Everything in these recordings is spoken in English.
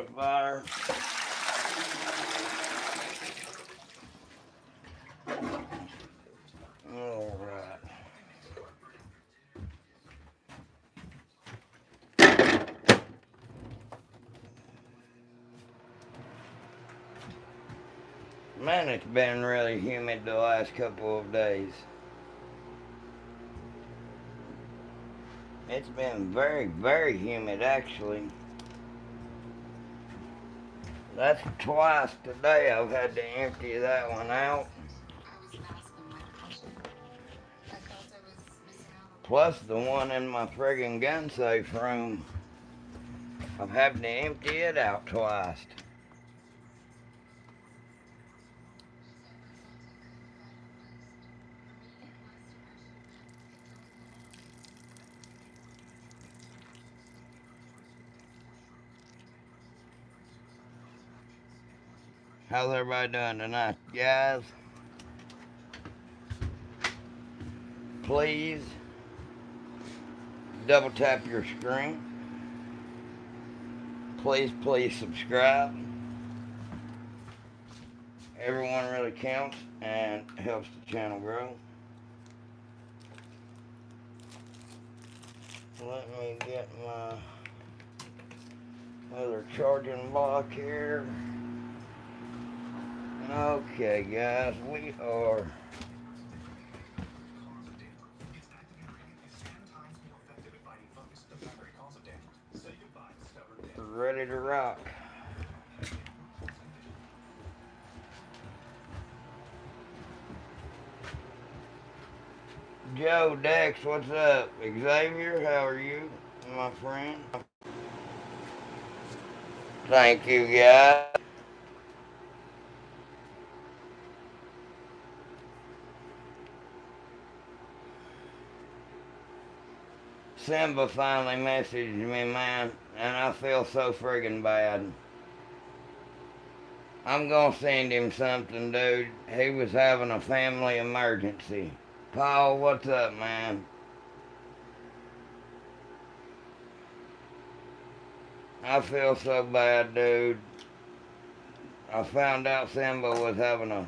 a fire. All right. Man, it's been really humid the last couple of days. It's been very, very humid actually. That's twice today I've had to empty that one out. Plus the one in my friggin' gun safe room. I've had to empty it out twice. How's everybody doing tonight, guys? Please double tap your screen. Please subscribe. Everyone really counts and helps the channel grow. Let me get my other charging block here. Okay, guys, we are ready to rock. Joe, Dex, what's up? Xavier, how are you, my friend? Thank you, guys. Simba finally messaged me, man, and I feel so friggin' bad. I'm gonna send him something, dude. He was having a family emergency. Paul, what's up, man? I feel so bad, dude. I found out Simba was having a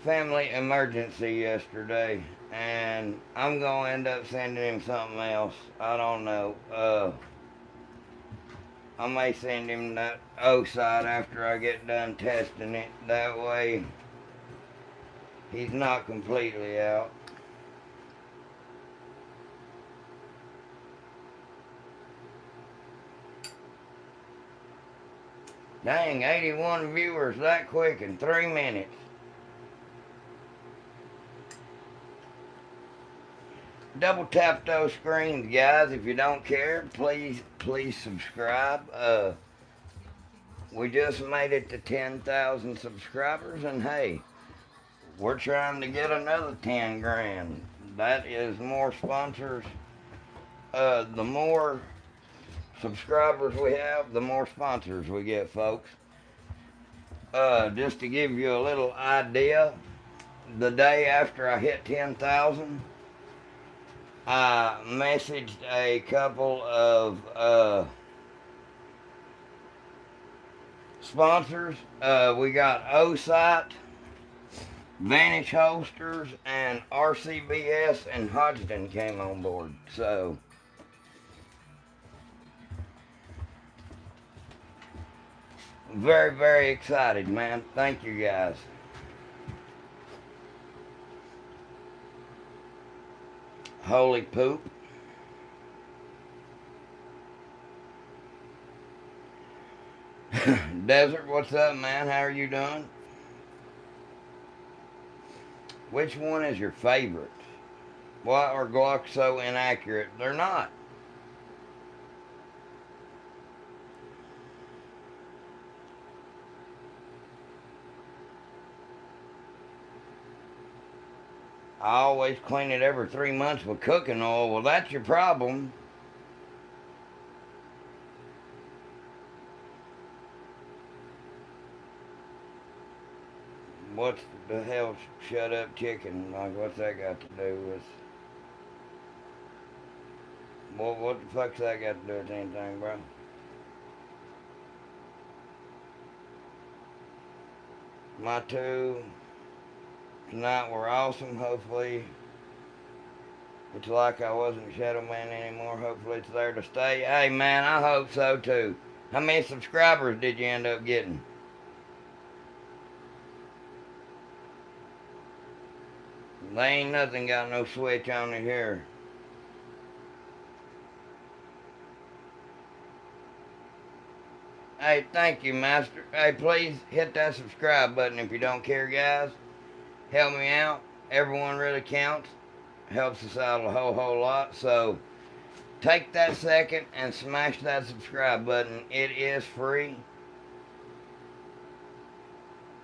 family emergency yesterday, and I'm gonna end up sending him something else. I don't know. I may send him that O-side after I get done testing it. That way, he's not completely out. Dang, 81 viewers that quick in 3 minutes. Double tap those screens, guys. If you don't care, please subscribe. We just made it to 10,000 subscribers, and hey, we're trying to get another 10 grand. That is more sponsors. The more subscribers we have, the more sponsors we get, folks. Just to give you a little idea, the day after I hit 10,000, I messaged a couple of sponsors. We got OSITE, Vantage Holsters, and RCBS and Hodgdon came on board. So, very, very excited, man. Thank you, guys. Holy poop. Desert, what's up, man? How are you doing? Which one is your favorite? Why are Glocks so inaccurate? They're not. I always clean it every 3 months with cooking oil. Well, that's your problem. What's the hell shut up chicken? Like, what's that got to do with... What the fuck's that got to do with anything, bro? My two tonight were awesome. Hopefully it's like I wasn't Shadow Man anymore. Hopefully it's there to stay. Hey man, I hope so too. How many subscribers did you end up getting? They ain't nothing got no switch on it here. Hey, thank you, Master. Hey, please hit that subscribe button if you don't care, guys. Help me out. Everyone really counts. Helps us out a whole lot. So take that second and smash that subscribe button. It is free.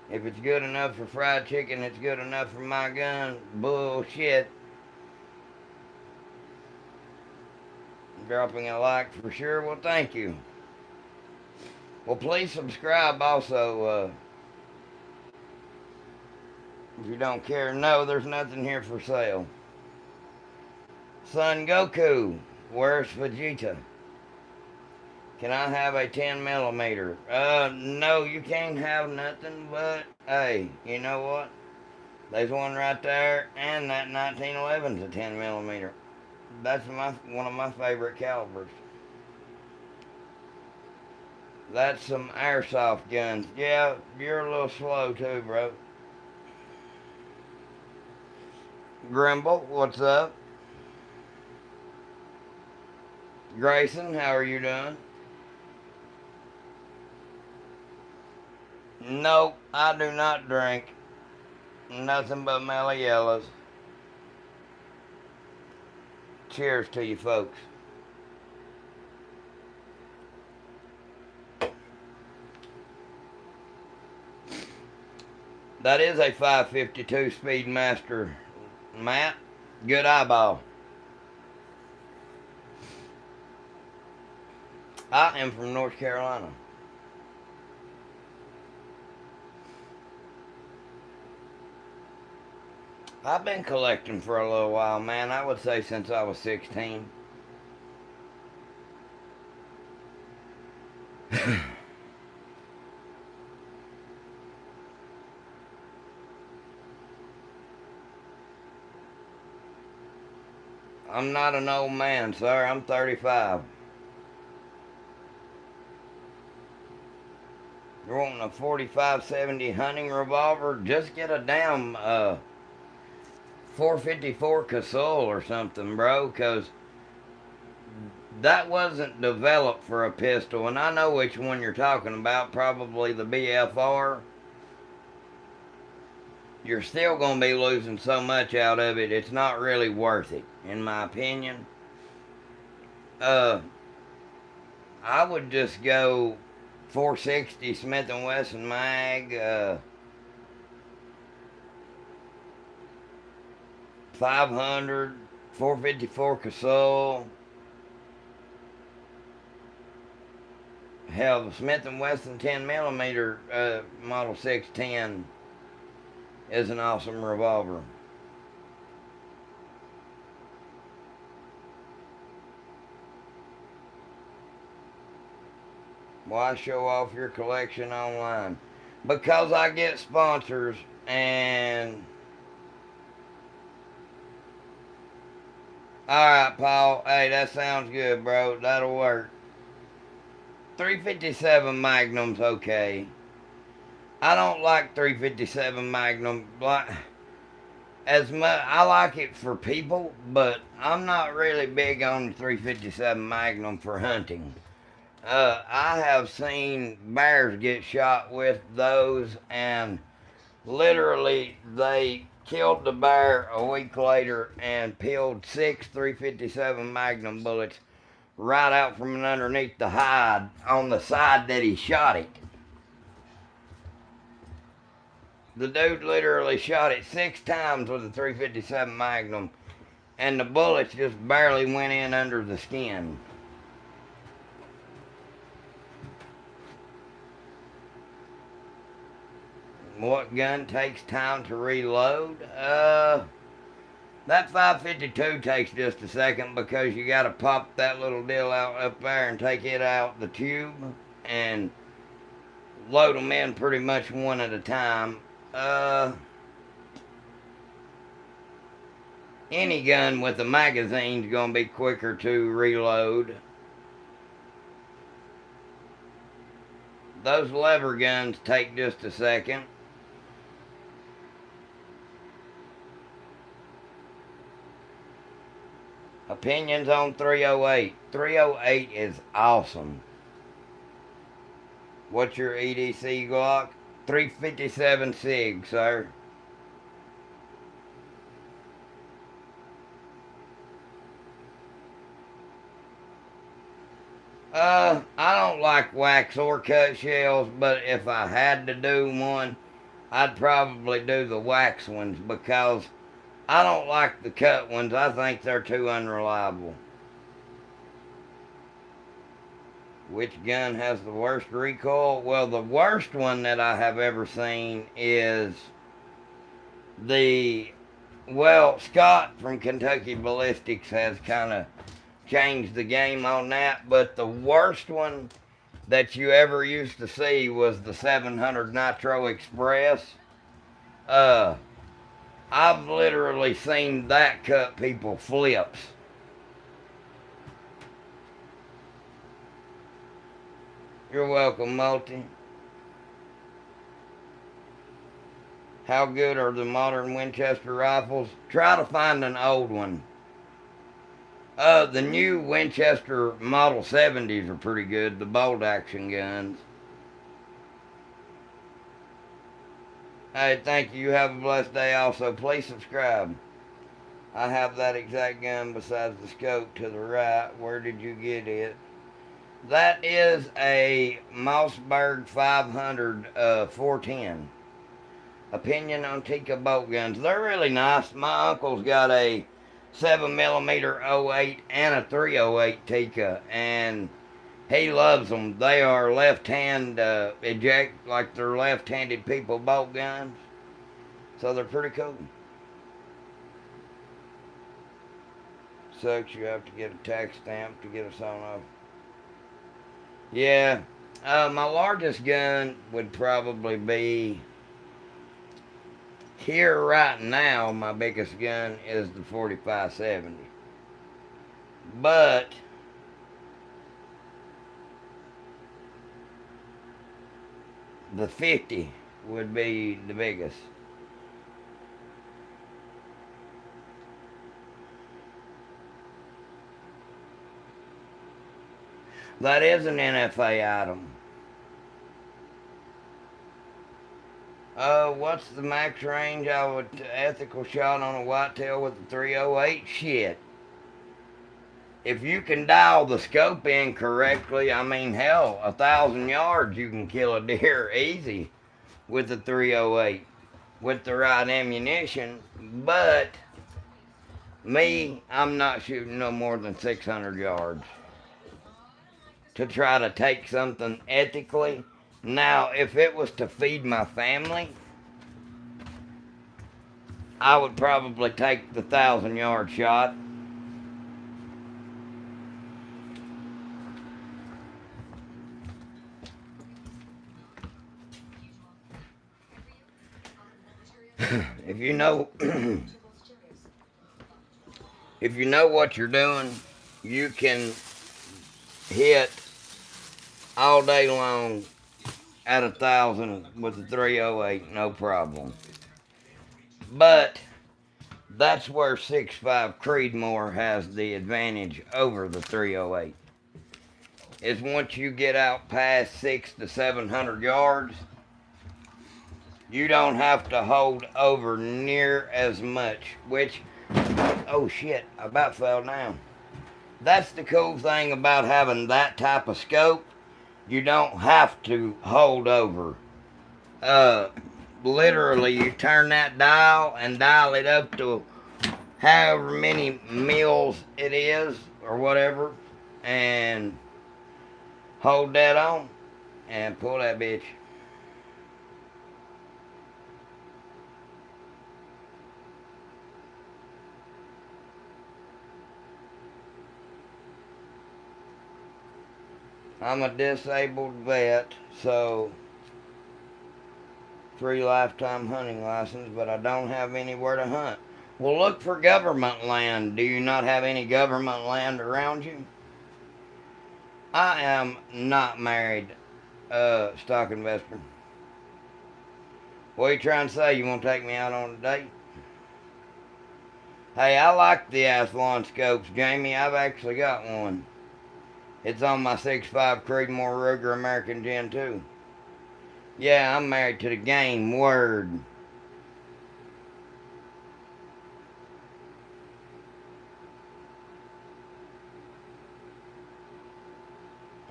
If it's good enough for fried chicken, it's good enough for my gun. Bullshit. Dropping a like for sure. Well, thank you. Well, please subscribe also. If you don't care, no, there's nothing here for sale. Son Goku, where's Vegeta? Can I have a 10 millimeter? No, you can't have nothing but, hey, you know what? There's one right there, and that 1911's a 10 millimeter. That's one of my favorite calibers. That's some airsoft guns. Yeah, you're a little slow too, bro. Grimble, what's up? Grayson, how are you doing? Nope, I do not drink. Nothing but Mellow Yellows. Cheers to you folks. That is a 552 Speedmaster, Matt. Good eyeball. I am from North Carolina. I've been collecting for a little while, man. I would say since I was 16. I'm not an old man, sir. I'm 35. You're wanting a 45-70 hunting revolver? Just get a damn 454 Casull or something, bro, because that wasn't developed for a pistol. And I know which one you're talking about, probably the BFR. You're still going to be losing so much out of it, it's not really worth it, in my opinion. I would just go 460 Smith & Wesson mag, 500, 454 Casull. Hell, the Smith & Wesson 10 millimeter Model 610 is an awesome revolver. Why show off your collection online? Because I get sponsors and... Alright, Paul. Hey, that sounds good, bro. That'll work. 357 Magnum's okay. I don't like 357 Magnum. As much, I like it for people, but I'm not really big on 357 Magnum for hunting. I have seen bears get shot with those, and literally they killed the bear a week later and peeled 6 357 Magnum bullets right out from underneath the hide on the side that he shot it. The dude literally shot it 6 times with a 357 Magnum, and the bullets just barely went in under the skin. What gun takes time to reload? That 552 takes just a second because you got to pop that little deal out up there and take it out the tube and load them in pretty much one at a time. Uh, any gun with a magazine's gonna be quicker to reload. Those lever guns take just a second. Opinions on 308. 308 is awesome. What's your EDC Glock? 357 SIG, sir. I don't like wax or cut shells, but if I had to do one, I'd probably do the wax ones because I don't like the cut ones. I think they're too unreliable. Which gun has the worst recoil? Well, the worst one that I have ever seen is Scott from Kentucky Ballistics has kind of changed the game on that, but the worst one that you ever used to see was the 700 Nitro Express. I've literally seen that cut people flips. You're welcome, Multi. How good are the modern Winchester rifles? Try to find an old one. The new Winchester Model 70s are pretty good, the bolt action guns. Hey, thank you. Have a blessed day also. Please subscribe. I have that exact gun besides the scope to the right. Where did you get it? That is a Mossberg 500 410. Opinion on Tikka bolt guns. They're really nice. My uncle's got a 7mm 08 and a 308 Tikka, and he loves them. They are left-hand eject, like they're left-handed people bolt guns. So they're pretty cool. Sucks you have to get a tax stamp to get us on off. Yeah, my largest gun would probably be here right now. My biggest gun is the 4570, but the 50 would be the biggest. That is an NFA item. What's the max range I would ethical shot on a whitetail with a 308? Shit. If you can dial the scope in correctly, I mean, hell, 1,000 yards you can kill a deer easy with a 308 with the right ammunition. But me, I'm not shooting no more than 600 yards to try to take something ethically. Now, if it was to feed my family, I would probably take the 1,000-yard shot. If you know if you know what you're doing, you can hit all day long at 1,000 with the 308, no problem. But that's where 6.5 Creedmoor has the advantage over the 308. Is once you get out past 600 to 700 yards, you don't have to hold over near as much, which, oh shit, I about fell down. That's the cool thing about having that type of scope. You don't have to hold over. Literally, you turn that dial and dial it up to however many mils it is or whatever, and hold that on and pull that bitch. I'm a disabled vet, so free lifetime hunting license, but I don't have anywhere to hunt. Well, look for government land. Do you not have any government land around you? I am not married, stock investor. What are you trying to say? You want to take me out on a date? Hey, I like the Athlon scopes, Jamie. I've actually got one. It's on my 6.5 Creedmoor Ruger American Gen 2. Yeah, I'm married to the game. Word.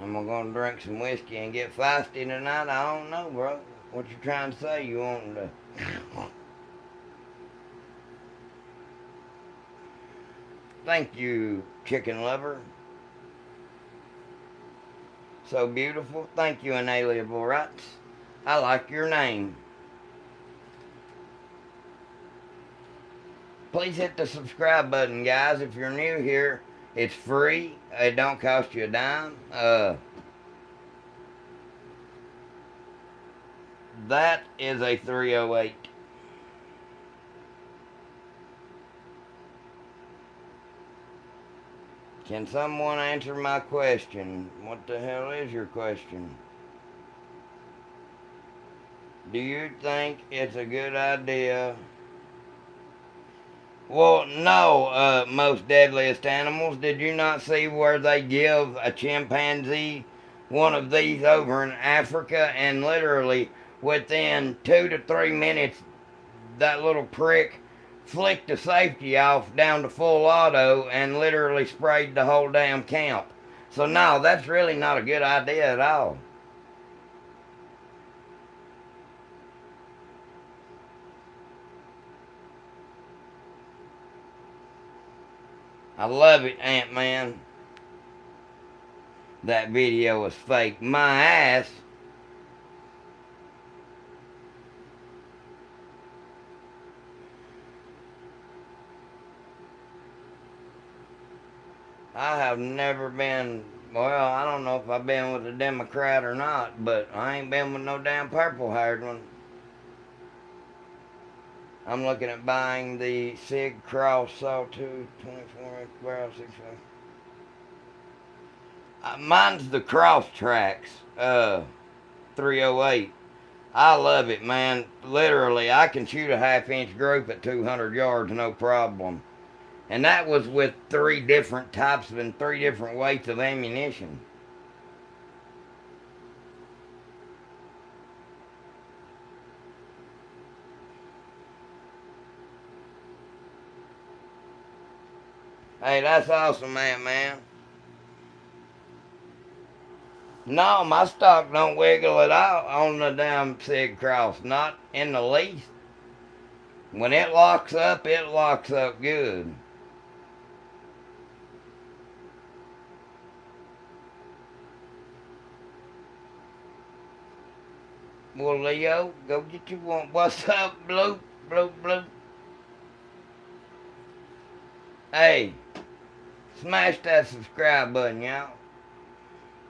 Am I gonna drink some whiskey and get feisty tonight? I don't know, bro. What you trying to say? You want to... Thank you, chicken lover. So beautiful. Thank you, Inalienable Rights. I like your name. Please hit the subscribe button, guys. If you're new here, it's free. It don't cost you a dime. That is a 308. Can someone answer my question? What the hell is your question? Do you think it's a good idea? Well, no, most deadliest animals. Did you not see where they give a chimpanzee one of these over in Africa, and literally within 2 to 3 minutes, that little prick flicked the safety off down to full auto and literally sprayed the whole damn camp. So no, that's really not a good idea at all. I love it, Ant-Man. That video was fake. My ass. I have never been, well, I don't know if I've been with a Democrat or not, but I ain't been with no damn purple-haired one. I'm looking at buying the Sig Cross Sawtooth 24-inch barrel 6.5. Mine's the Cross Tracks 308. I love it, man. Literally, I can shoot a half-inch group at 200 yards, no problem. And that was with 3 different types and 3 different weights of ammunition. Hey, that's awesome, man. No, my stock don't wiggle at all on the damn Sig Cross. Not in the least. When it locks up good. Well, Leo, go get you one. What's up, Blue? Blue? Hey, smash that subscribe button, y'all.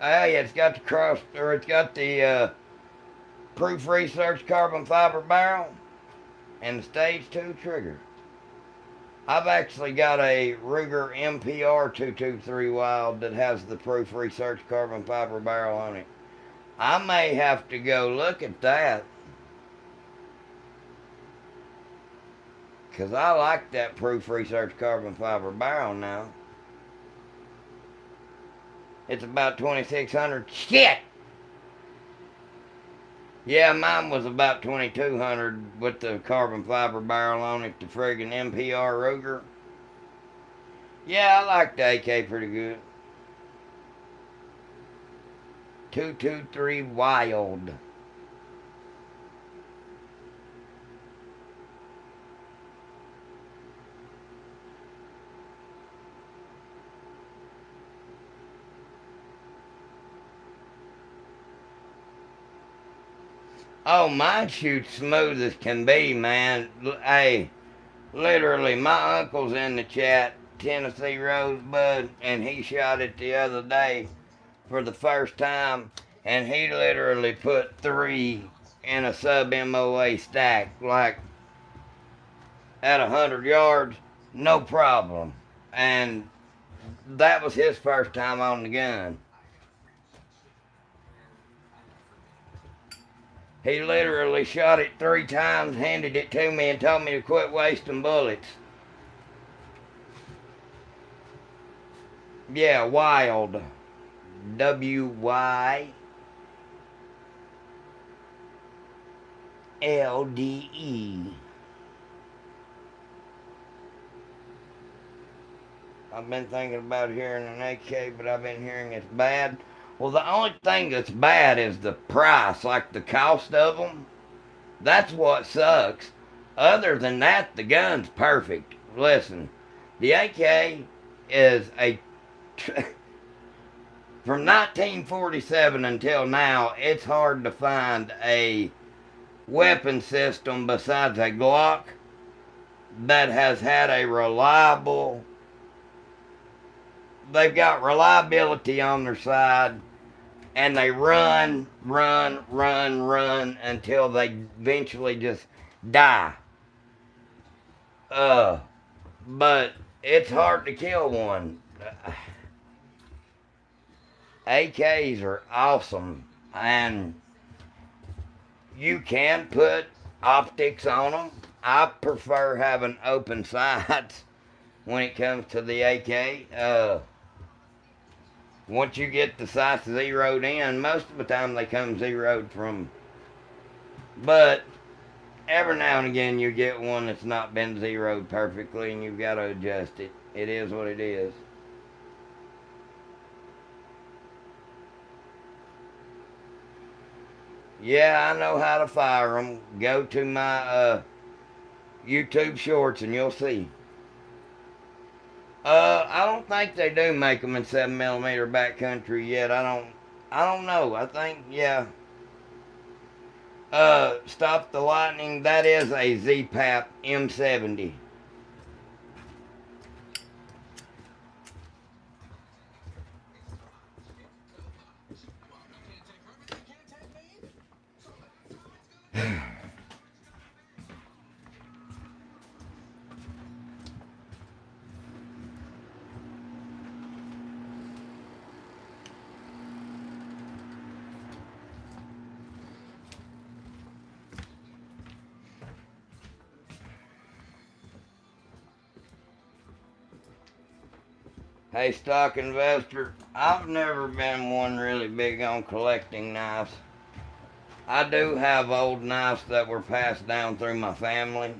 Hey, it's got the cross, or it's got the Proof Research carbon fiber barrel and the stage 2 trigger. I've actually got a Ruger MPR 223 Wild that has the Proof Research carbon fiber barrel on it. I may have to go look at that, because I like that Proof Research carbon fiber barrel now. It's about 2,600. Shit! Yeah, mine was about 2,200 with the carbon fiber barrel on it, the friggin' MPR Ruger. Yeah, I like the AK pretty good. 223 Wild. Oh, mine shoots smooth as can be, man. Hey, literally, my uncle's in the chat, Tennessee Rosebud, and he shot it the other day for the first time, and he literally put 3 in a sub MOA stack, like at 100 yards, no problem. And that was his first time on the gun. He literally shot it 3 times, handed it to me, and told me to quit wasting bullets. Yeah, Wild. WYLDE. I've been thinking about hearing an AK, but I've been hearing it's bad. Well, the only thing that's bad is the price, like the cost of them. That's what sucks. Other than that, the gun's perfect. Listen, the AK is a. From 1947 until now, it's hard to find a weapon system besides a Glock that has had a reliable. They've got reliability on their side, and they run until they eventually just die. But it's hard to kill one. AKs are awesome, and you can put optics on them. I prefer having open sights when it comes to the AK. Once you get the sights zeroed in, most of the time they come zeroed from. But every now and again you get one that's not been zeroed perfectly, and you've got to adjust it. It is what it is. Yeah, I know how to fire them. Go to my YouTube shorts and you'll see. I don't think they do make them in 7mm backcountry yet. I don't know. I think yeah. Stop the Lightning. That is a Z-Pap M70. Hey, stock investor, I've never been one really big on collecting knives. I do have old knives that were passed down through my family.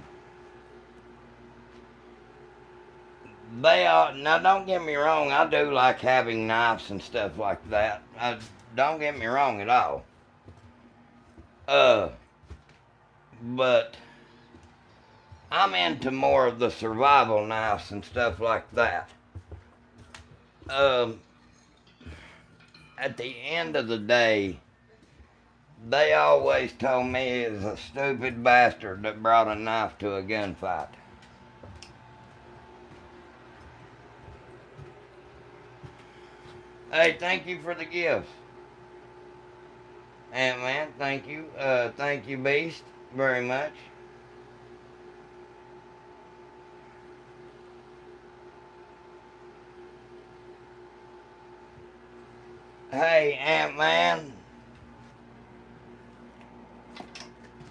They are, now don't get me wrong, I do like having knives and stuff like that. Don't get me wrong at all. Uh, but I'm into more of the survival knives and stuff like that. Um, at the end of the day, they always told me it was a stupid bastard that brought a knife to a gunfight. Hey, thank you for the gifts. Ant-Man, thank you. Thank you, Beast, very much. Hey, Ant-Man,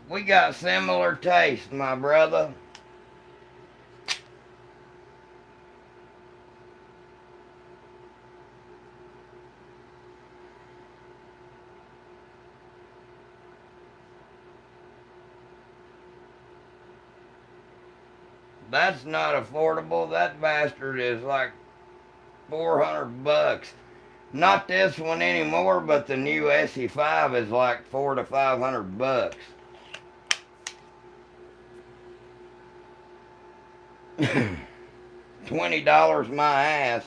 we got similar tastes, my brother. That's not affordable. That bastard is like 400 bucks. Not this one anymore, but the new SE5 is like 400 to 500 bucks. $20 my ass.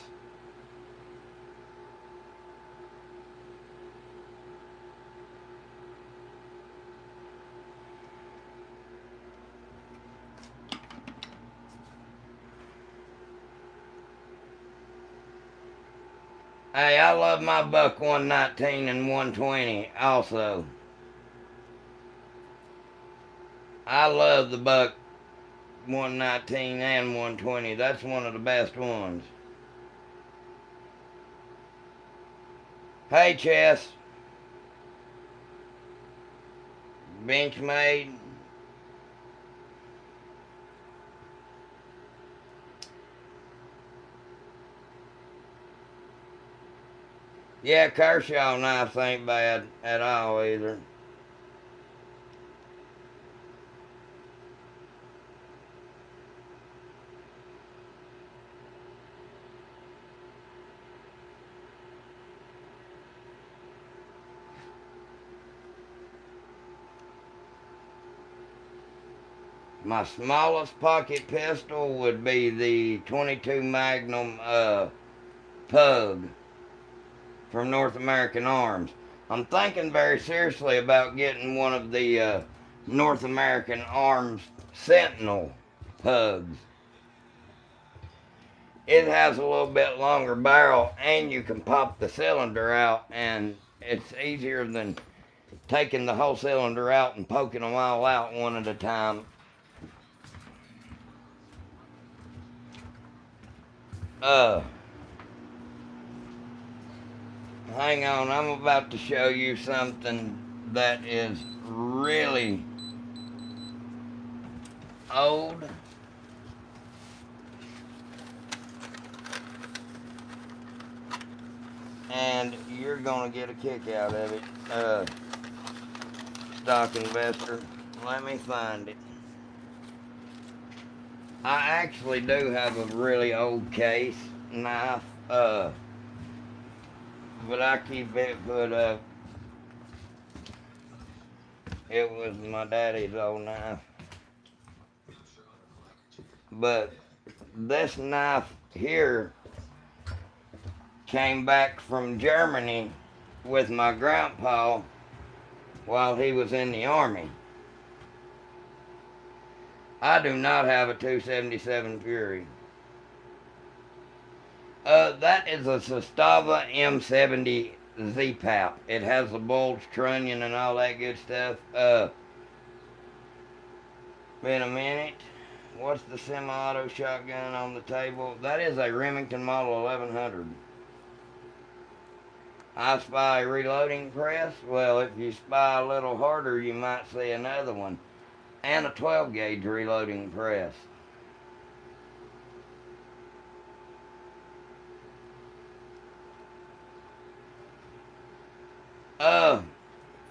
Hey, I love my buck 119 and 120 also. I love the buck 119 and 120. That's one of the best ones. Hey, Chess. Benchmade. Yeah, Kershaw knives ain't bad at all either. My smallest pocket pistol would be the 22 Magnum Pug from North American Arms. I'm thinking very seriously about getting one of the North American Arms Sentinel Pugs. It has a little bit longer barrel and you can pop the cylinder out, and it's easier than taking the whole cylinder out and poking them all out one at a time. Hang on, I'm about to show you something that is really old. And you're gonna get a kick out of it, stock investor. Let me find it. I actually do have a really old case knife, but I keep it put up. It was my daddy's old knife. But this knife here came back from Germany with my grandpa while he was in the army. I do not have a 277 Fury. That is a Sestava M70 Z-Pap. It has the bulge trunnion and all that good stuff. Been a minute. What's the semi-auto shotgun on the table? That is a Remington Model 1100. I spy a reloading press. Well, if you spy a little harder, you might see another one. And a 12 gauge reloading press.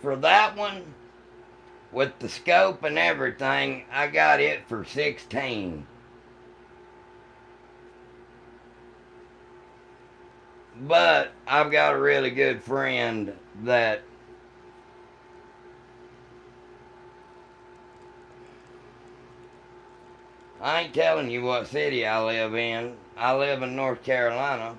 For that one, with the scope and everything, I got it for 16. But I've got a really good friend that I ain't telling you what city I live in. I live in North Carolina.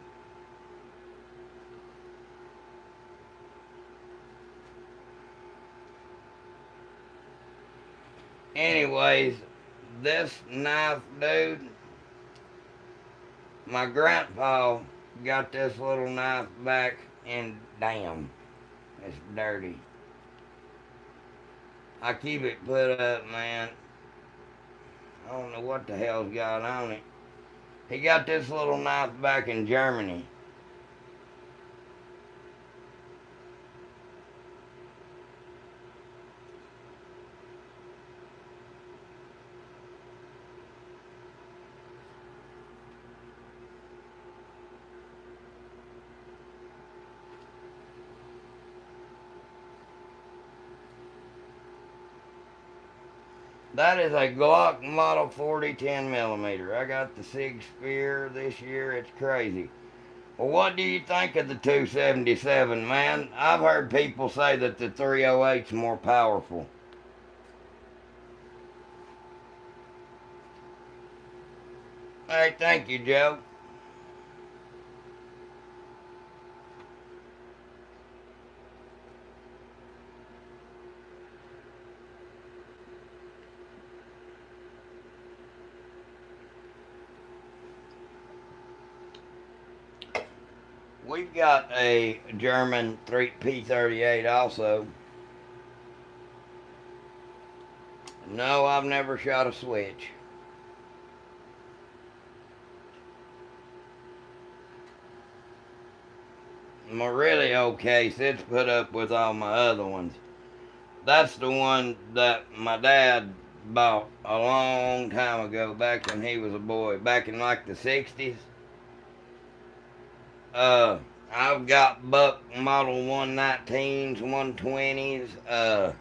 Anyways, this knife, dude, my grandpa got this little knife back, and damn, it's dirty. I keep it put up, man. I don't know what the hell's got on it. He got this little knife back in Germany. That is a Glock Model 40 10mm. I got the Sig Spear this year. It's crazy. Well, what do you think of the 277, man? I've heard people say that the 308's more powerful. Hey, thank you, Joe. We've got a German P38 also. No, I've never shot a switch. My really old case, it's put up with all my other ones. That's the one that my dad bought a long time ago, back when he was a boy, back in like the 60s. Uh, I've got buck model 119s, 120s.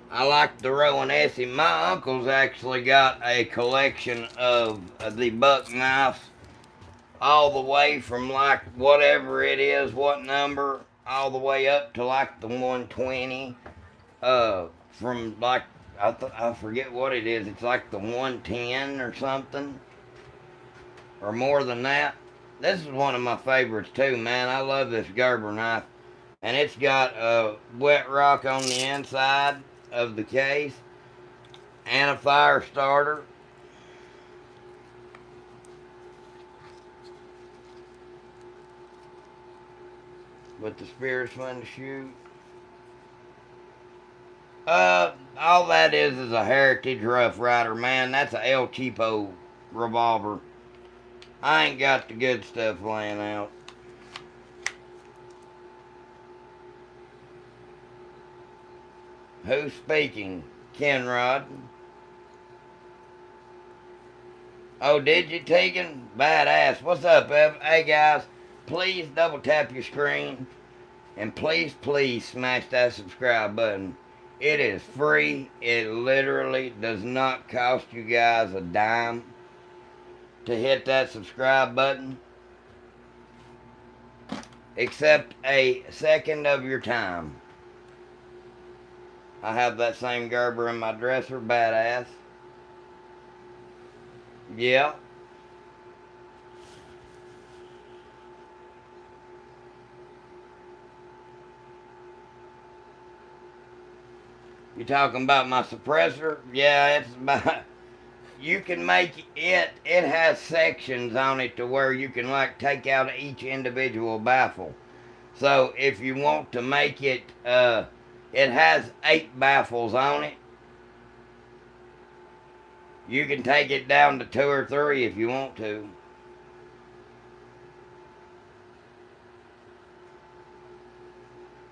I like the Rowan Essie. My uncle's actually got a collection of the buck knives, all the way from like whatever it is, what number, all the way up to like the 120. From like I forget what it is. It's like the 110 or something, or more than that. This is one of my favorites too, man. I love this Gerber knife, and it's got a wet rock on the inside of the case and a fire starter. But the Spirit's fun to shoot. All that is a Heritage Rough Rider, man. That's a El Cheapo revolver. I ain't got the good stuff laying out. Who's speaking? Kenrod. Oh, did you, Tegan? Badass. What's up, Ev? Hey, guys, please double tap your screen. And please, please smash that subscribe button. It is free. It literally does not cost you guys a dime to hit that subscribe button, except a second of your time. I have that same Gerber in my dresser. Badass. Yeah. You talking about my suppressor? Yeah, it's about... You can make it... It has sections on it to where you can, like, take out each individual baffle. So, if you want to make it... it has 8 baffles on it. You can take it down to 2 or 3 if you want to.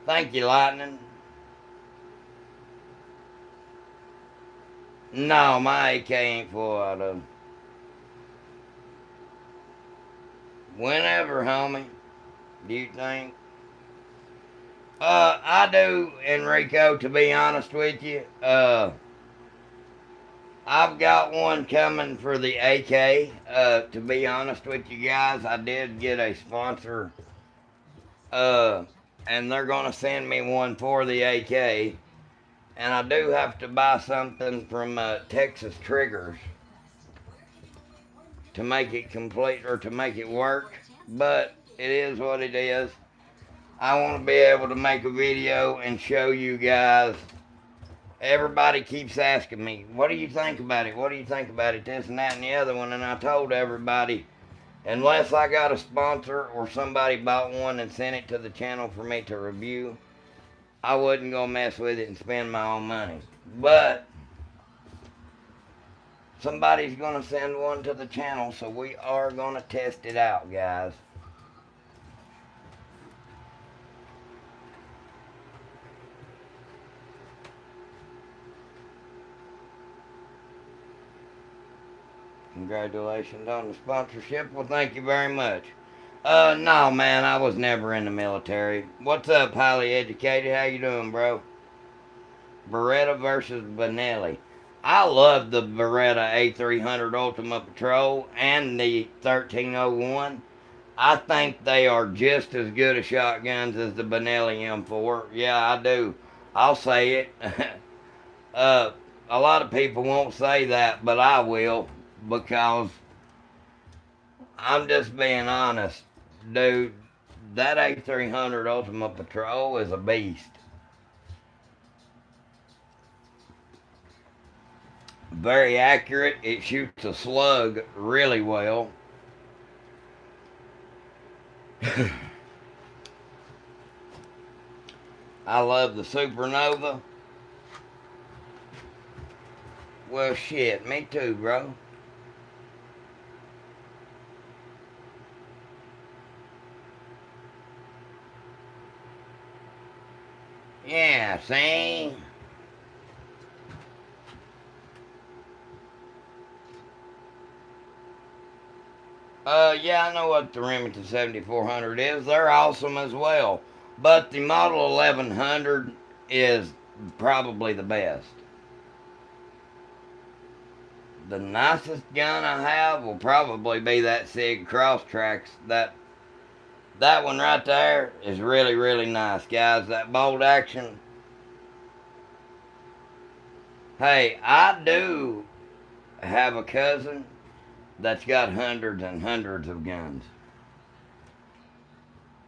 Thank you, Lightning. No, my AK ain't full out of. Whenever, homie. Do you think? I do, Enrico, to be honest with you. I've got one coming for the AK. To be honest with you guys, I did get a sponsor. And they're gonna send me one for the AK. And I do have to buy something from Texas Triggers to make it complete, or to make it work. But it is what it is. I want to be able to make a video and show you guys. Everybody keeps asking me, what do you think about it? What do you think about it? This and that and the other one. And I told everybody, unless I got a sponsor or somebody bought one and sent it to the channel for me to review, I wasn't going to mess with it and spend my own money. But somebody's going to send one to the channel, so we are going to test it out, guys. Congratulations on the sponsorship. Well, thank you very much. No, man, I was never in the military. What's up, highly educated? How you doing, bro? Beretta versus Benelli. I love the Beretta A300 Ultima Patrol and the 1301. I think they are just as good as shotguns as the Benelli M4. Yeah, I do. I'll say it. A lot of people won't say that, but I will, because I'm just being honest. Dude, that A300 Ultima Patrol is a beast. Very accurate. It shoots a slug really well. I love the Supernova. Well, shit, me too, bro. Yeah, see? Yeah, I know what the Remington 7400 is. They're awesome as well. But the Model 1100 is probably the best. The nicest gun I have will probably be that Sig Crosstrax. That one right there is really, really nice, guys. That bolt action. Hey, I do have a cousin that's got hundreds and hundreds of guns.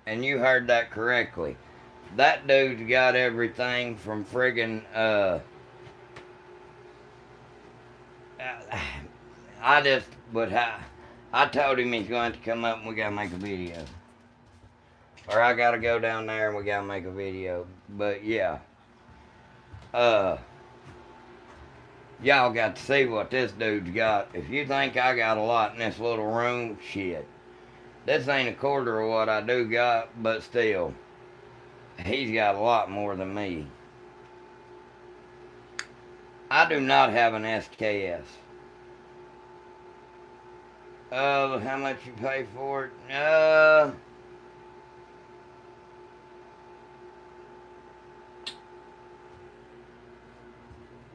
And you heard that correctly. That dude's got everything from friggin' I just would have. I told him he's going to come up and we gotta make a video. Or I gotta go down there and we gotta make a video. But yeah. Uh Y'all got to see what this dude's got. If you think I got a lot in this little room, shit. This ain't a quarter of what I do got, but still. He's got a lot more than me. I do not have an SKS. How much you pay for it?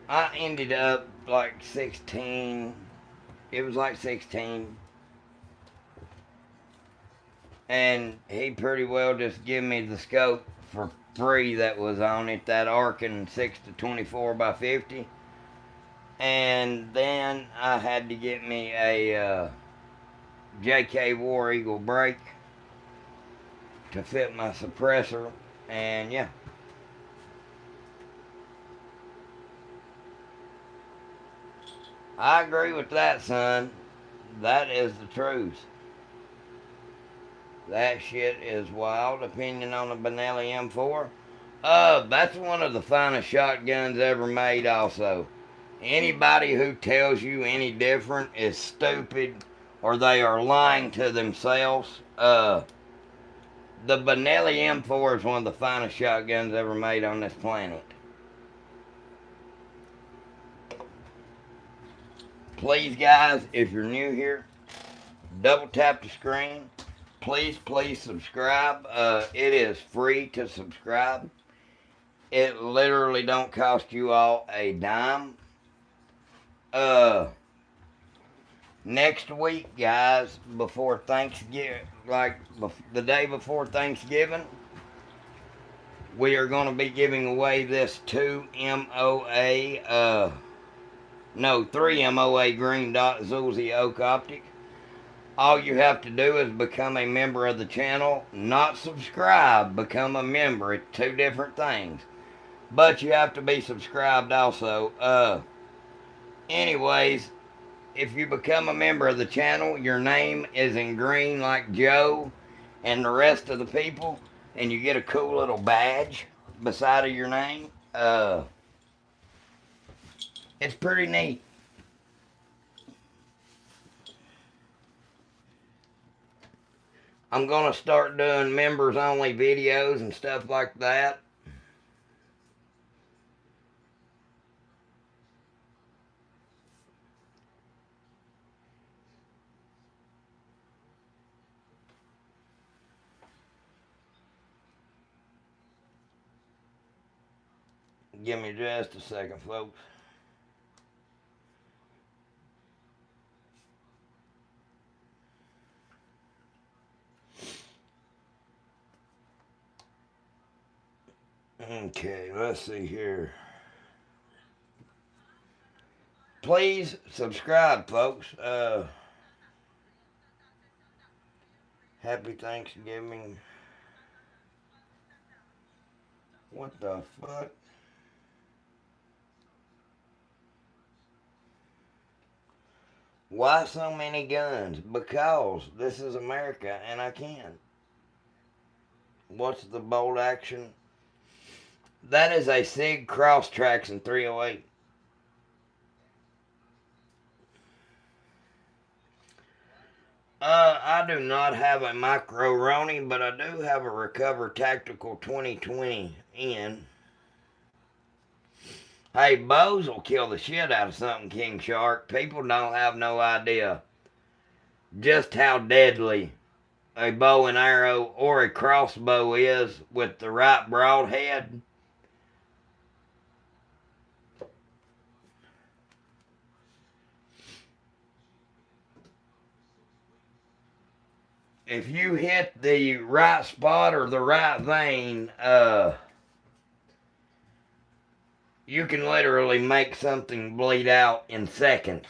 I ended up like 16. It was like 16. And he pretty well just gave me the scope for free that was on it, that Arkin 6 to 24 by 50. And then I had to get me a JK War Eagle brake to fit my suppressor. And yeah. I agree with that, son. That is the truth. That shit is wild. Opinion on the Benelli M4. That's one of the finest shotguns ever made also. Anybody who tells you any different is stupid or they are lying to themselves. The Benelli M4 is one of the finest shotguns ever made on this planet. Please, guys, if you're new here, double tap the screen. Please subscribe. It is free to subscribe. It literally don't cost you all a dime. Next week, guys, before Thanksgiving, like the day before Thanksgiving, we are going to be giving away this 3 MOA green dot Zulsi Oak Optic. All you have to do is become a member of the channel, not subscribe, become a member. It's two different things. But you have to be subscribed also. Anyways, if you become a member of the channel, your name is in green like Joe and the rest of the people, and you get a cool little badge beside of your name. It's pretty neat. I'm going to start doing members only videos and stuff like that. Give me just a second, folks. Okay, let's see here. Please subscribe, folks. Happy Thanksgiving. What the fuck? Why so many guns? Because this is America and I can. What's the bolt action? That is a SIG Cross Traxxon 308. I do not have a Micro Roni, but I do have a Recover Tactical 2020 in. Hey, bows will kill the shit out of something, King Shark. People don't have no idea just how deadly a bow and arrow or a crossbow is with the right broadhead. If you hit the right spot or the right vein, you can literally make something bleed out in seconds.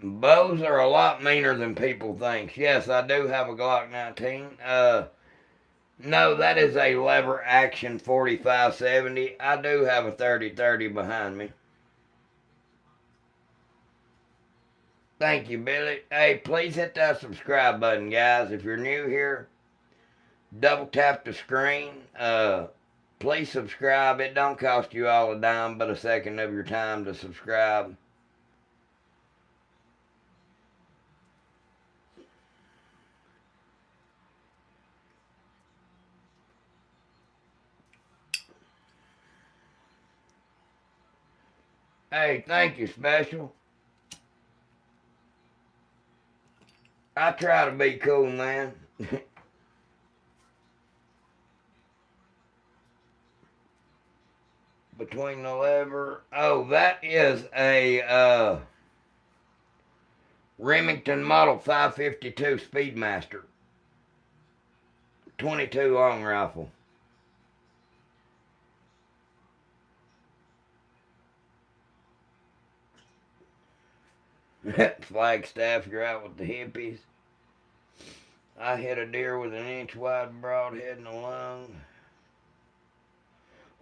Bows are a lot meaner than people think. Yes, I do have a Glock 19. No, that is a lever action 4570. I do have a 3030 behind me. Thank you, Billy. Hey, please hit that subscribe button, guys. If you're new here, double tap the screen. Please subscribe. It don't cost you all a dime but a second of your time to subscribe. Hey, thank you, Special. I try to be cool, man. Between the lever. Oh, that is a Remington Model 552 Speedmaster. 22 long rifle. Flagstaff, you're out with the hippies. I hit a deer with an inch wide broadhead in the lung.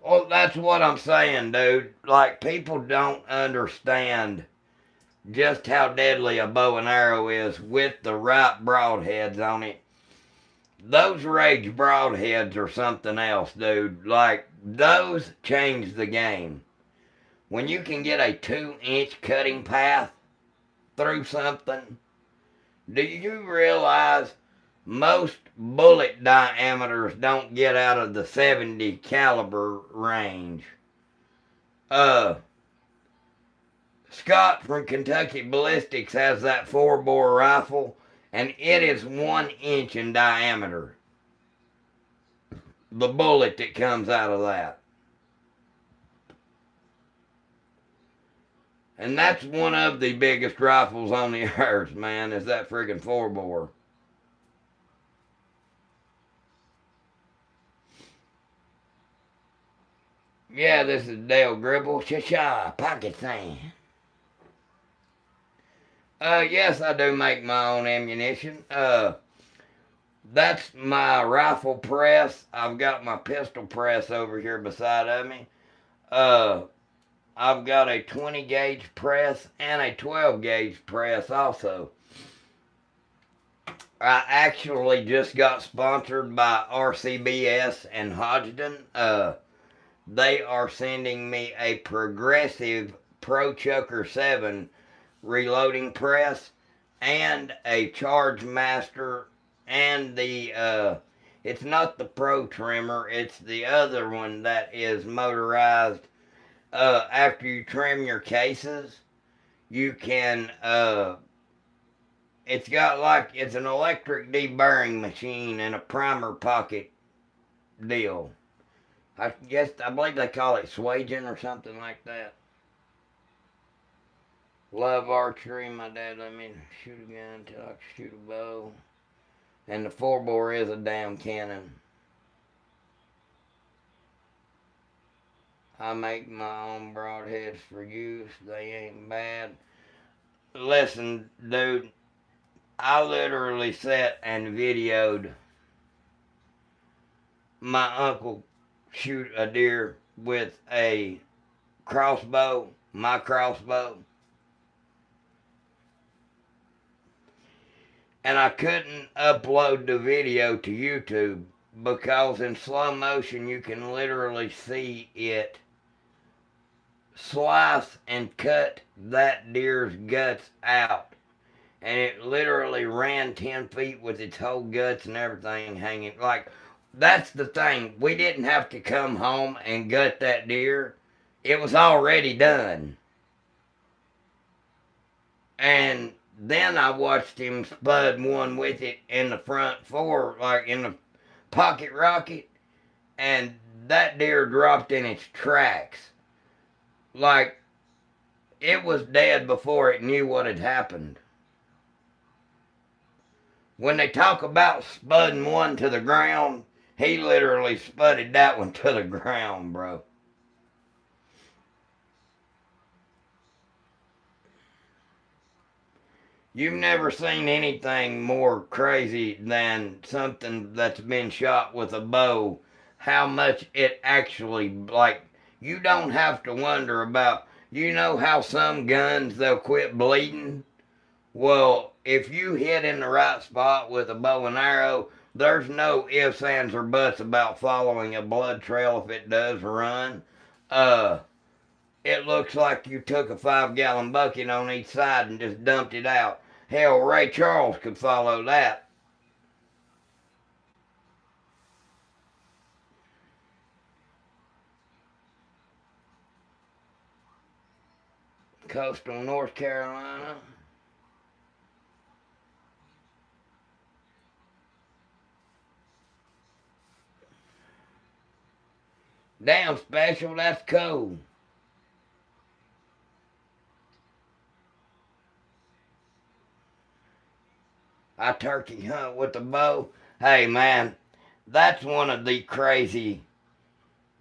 Well, that's what I'm saying, dude. Like, people don't understand just how deadly a bow and arrow is with the right broadheads on it. Those Rage broadheads are something else, dude. Like, those change the game. When you can get a 2-inch cutting path through something, do you realize most bullet diameters don't get out of the 70 caliber range? Scott from Kentucky Ballistics has that 4-bore rifle, and it is 1 inch in diameter. The bullet that comes out of that. And that's one of the biggest rifles on the earth, man, is that friggin' 4-bore. Yeah, this is Dale Gribble. Cha-cha, Pakistan. Yes, I do make my own ammunition. That's my rifle press. I've got my pistol press over here beside of me. I've got a 20 gauge press and a 12 gauge press also. I actually just got sponsored by RCBS and Hodgdon. They are sending me a Progressive Pro Chucker 7 reloading press and a Charge Master and the it's not the Pro Trimmer, it's the other one that is motorized. After you trim your cases, you can it's got like, it's an electric deburring machine and a primer pocket deal. I believe they call it Swagen or something like that. Love archery. My dad let me shoot a gun until I could shoot a bow. And the 4-bore is a damn cannon. I make my own broadheads for use. They ain't bad. Listen, dude, I literally sat and videoed my uncle shoot a deer with a crossbow, my crossbow. and I couldn't upload the video to YouTube because in slow motion you can literally see it slice and cut that deer's guts out. And it literally ran 10 feet with its whole guts and everything hanging. Like, that's the thing. We didn't have to come home and gut that deer. It was already done. And then I watched him spud one with it in the front fore, like in the pocket rocket, and that deer dropped in its tracks. Like, it was dead before it knew what had happened. When they talk about spudding one to the ground, he literally spudded that one to the ground, bro. You've never seen anything more crazy than something that's been shot with a bow. How much it actually, like, you don't have to wonder about, you know how some guns, they'll quit bleeding? Well, if you hit in the right spot with a bow and arrow, there's no ifs, ands, or buts about following a blood trail if it does run. It looks like you took a 5-gallon bucket on each side and just dumped it out. Hell, Ray Charles could follow that. Coastal North Carolina. Damn, Special, that's cool. I turkey hunt with a bow. Hey, man, that's one of the crazy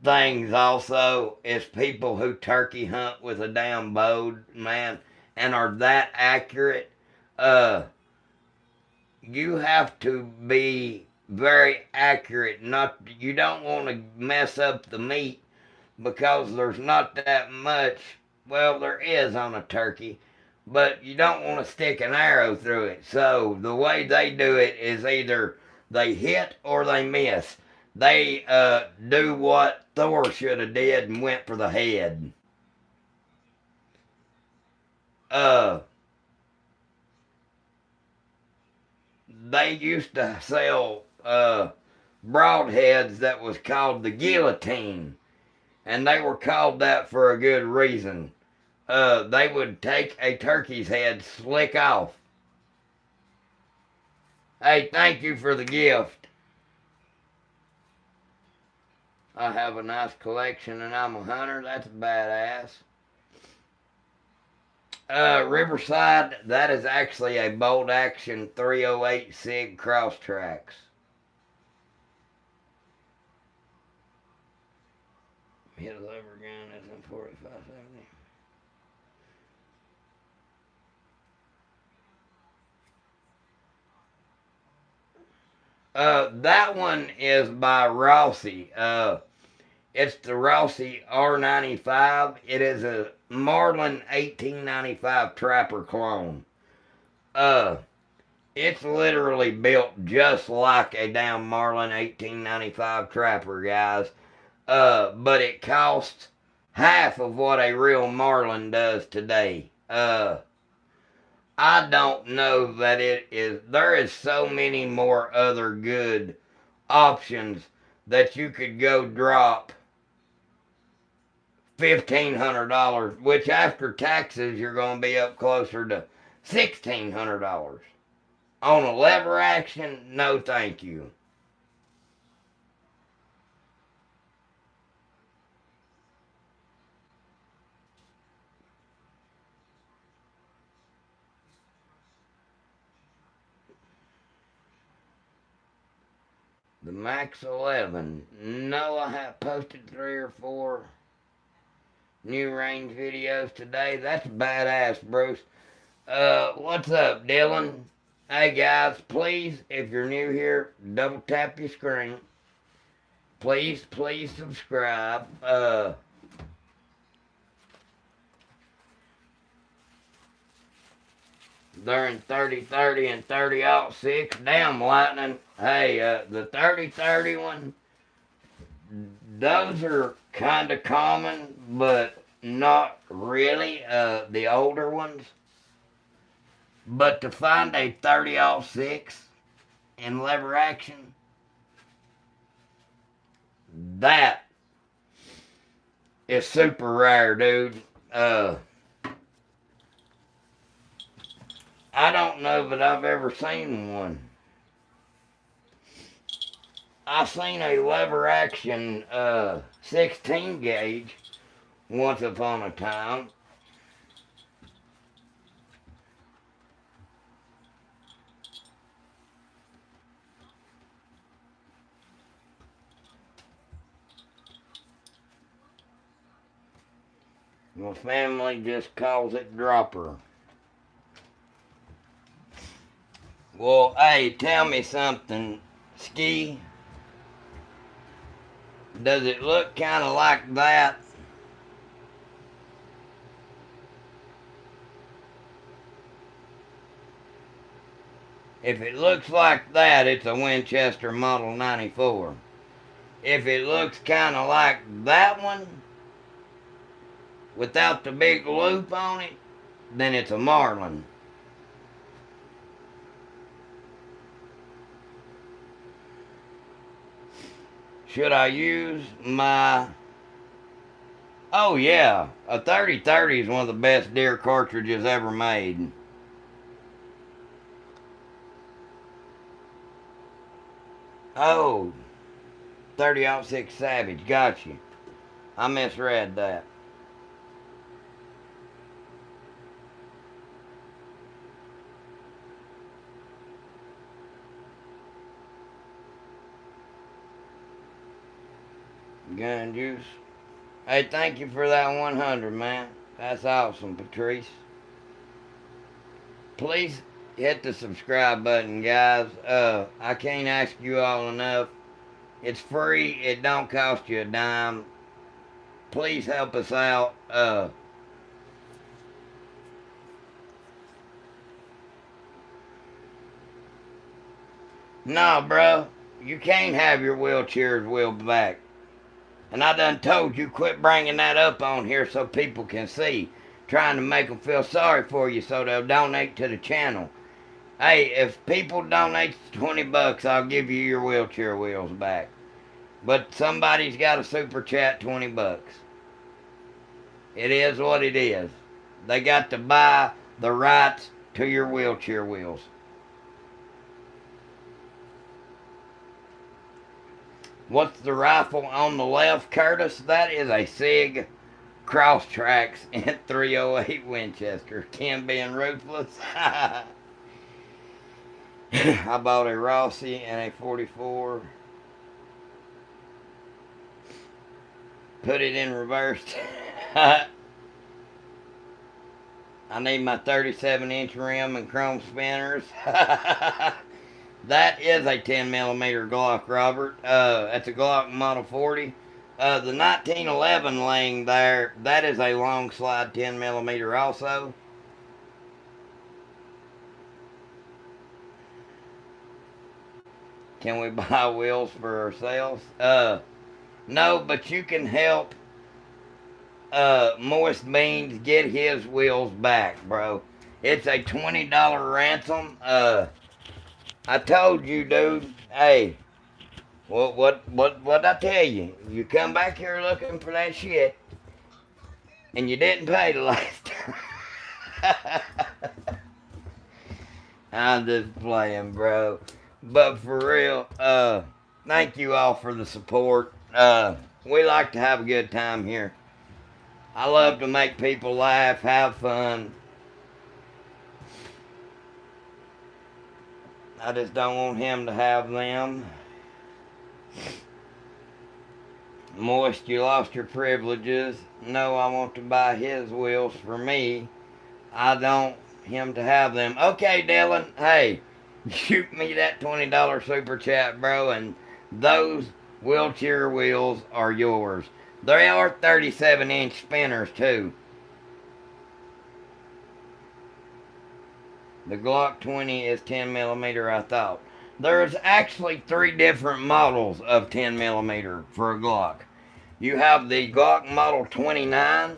things also is people who turkey hunt with a damn bow, man, and are that accurate. Uh, you have to be very accurate. Not you don't want to mess up the meat because there's not that much. Well, there is on a turkey, but you don't want to stick an arrow through it. So the way they do it is either they hit or they miss. They do what Thor should have did and went for the head. Uh, they used to sell broadheads that was called the guillotine, and they were called that for a good reason. They would take a turkey's head slick off. Hey, thank you for the gift. I have a nice collection and I'm a hunter. That's badass. Riverside, that is actually a bolt action 308 SIG cross tracks. His lever gun is in 4570. That one is by Rossi. It's the Rossi R95. It is a Marlin 1895 Trapper clone. It's literally built just like a damn Marlin 1895 Trapper, guys. But it costs half of what a real Marlin does today. I don't know that it is. There is so many more other good options that you could go drop $1,500, which after taxes you're going to be up closer to $1,600. On a lever action, no thank you. The Max 11. No, I have posted 3 or 4 new range videos today. That's badass, Bruce. What's up, Dylan? Hey guys, please, if you're new here, double tap your screen. Please subscribe. during 30-30 and 30-06. Damn, Lightning. Hey, the 30-30 one, those are kind of common, but not really the older ones. But to find a 30-06 in lever action, that is super rare, dude. I don't know that I've ever seen one. I seen a lever action 16 gauge once upon a time. My family just calls it dropper. Well, hey, tell me something, Ski. Does it look kind of like that? If it looks like that, it's a Winchester Model 94. If it looks kind of like that one, without the big loop on it, then it's a Marlin. Should I use my... Oh yeah, a 30-30 is one of the best deer cartridges ever made. Oh, 30-06 Savage, got you. I misread that. Gun juice. Hey, thank you for that 100, man. That's awesome, Patrice. Please hit the subscribe button, guys. I can't ask you all enough. It's free. It don't cost you a dime. Please help us out. Nah, bro. You can't have your wheelchairs wheeled back. And I done told you quit bringing that up on here so people can see. Trying to make them feel sorry for you so they'll donate to the channel. Hey, if people donate $20, I'll give you your wheelchair wheels back. But somebody's got to super chat $20. It is what it is. They got to buy the rights to your wheelchair wheels. What's the rifle on the left, Curtis? That is a SIG Crosstracks in 308 Winchester. Ken being ruthless. I bought a Rossi and a 44. Put it in reverse. I need my 37-inch rim and chrome spinners. That is a 10mm Glock, Robert. That's a Glock Model 40. The 1911 laying there, that is a long slide 10mm also. Can we buy wheels for ourselves? No, but you can help Moist Beans get his wheels back, bro. It's a $20 ransom. I told you, dude. Hey, what I tell you? You come back here looking for that shit, and you didn't pay the last time. I'm just playing, bro. But for real, thank you all for the support. We like to have a good time here. I love to make people laugh, have fun. I just don't want him to have them. Moist, you lost your privileges. No, I want to buy his wheels for me. I don't him to have them. Okay, Dylan. Hey, shoot me that $20 super chat, bro, and those wheelchair wheels are yours. They are 37-inch spinners, too. The Glock 20 is 10 millimeter, I thought. There's actually three different models of 10 millimeter for a Glock. You have the Glock Model 29.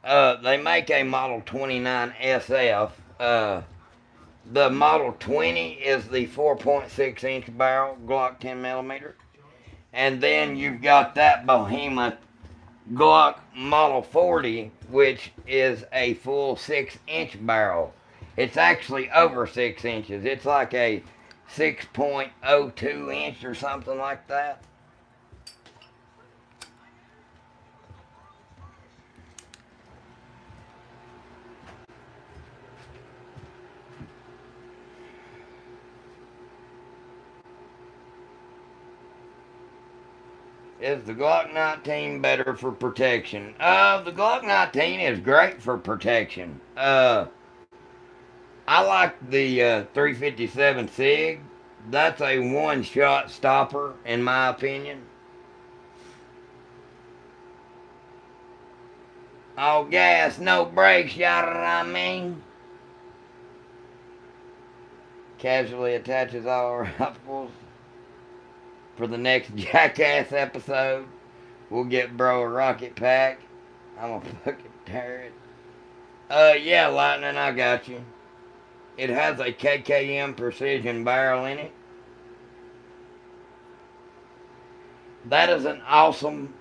They make a Model 29 SF. The Model 20 is the 4.6 inch barrel Glock 10 millimeter. And then you've got that behemoth Glock Model 40, which is a full 6 inch barrel. It's actually over 6 inches. It's like a 6.02 inch or something like that. Is the Glock 19 better for protection? The Glock 19 is great for protection. I like the 357 SIG. That's a one-shot stopper, in my opinion. All gas, no brakes, yada I mean. Casually attaches all rifles. For the next Jackass episode, we'll get bro a rocket pack. I'm a fucking turret. Yeah, Lightning, I got you. It has a KKM precision barrel in it. That is an awesome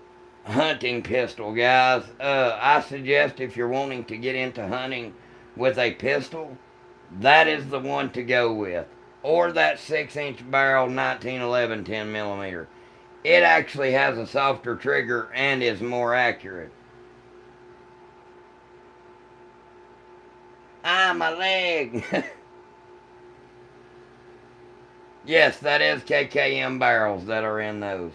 hunting pistol, guys. I suggest if you're wanting to get into hunting with a pistol, that is the one to go with. Or that 6 inch barrel 1911 10 millimeter. It actually has a softer trigger and is more accurate. Ah, my leg. Yes, that is KKM barrels that are in those.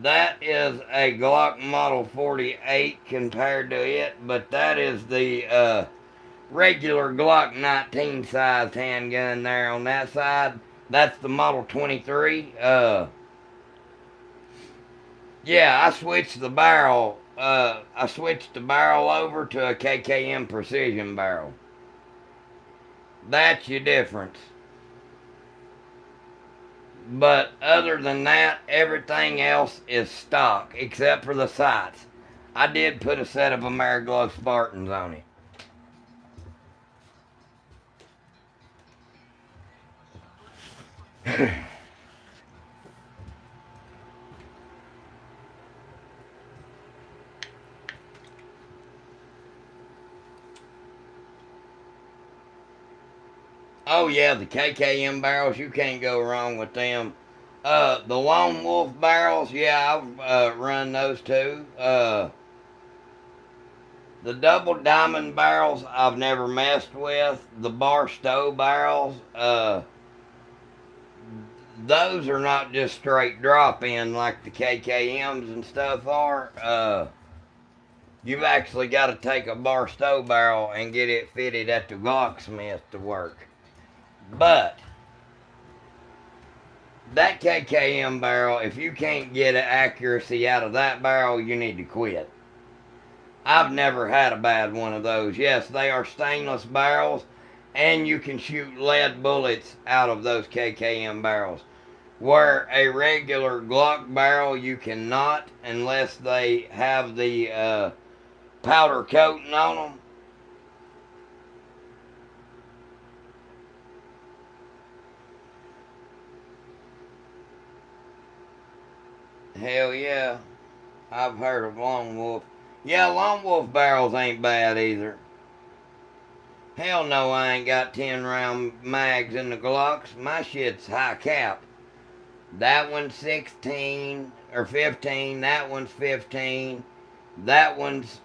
That is a Glock Model 48 compared to it, but that is the regular Glock 19 size handgun there on that side. That's the Model 23. Yeah, I switched the barrel over to a KKM precision barrel. That's your difference. But other than that, everything else is stock except for the sights. I did put a set of Ameriglow Spartans on it. Oh yeah, the KKM barrels, you can't go wrong with them. The Lone Wolf barrels, yeah, I've run those too. The double diamond barrels, I've never messed with. The Barstow barrels, those are not just straight drop in like the KKMs and stuff are. You've actually got to take a Barstow barrel and get it fitted at the locksmith to work. But that KKM barrel, if you can't get an accuracy out of that barrel, you need to quit. I've never had a bad one of those. Yes, they are stainless barrels, and you can shoot lead bullets out of those KKM barrels. Where a regular Glock barrel, you cannot unless they have the powder coating on them. Hell yeah. I've heard of Lone Wolf. Yeah, Lone Wolf barrels ain't bad either. Hell no, I ain't got 10 round mags in the Glocks. My shit's high cap. That one's 16 or 15. That one's 15. That one's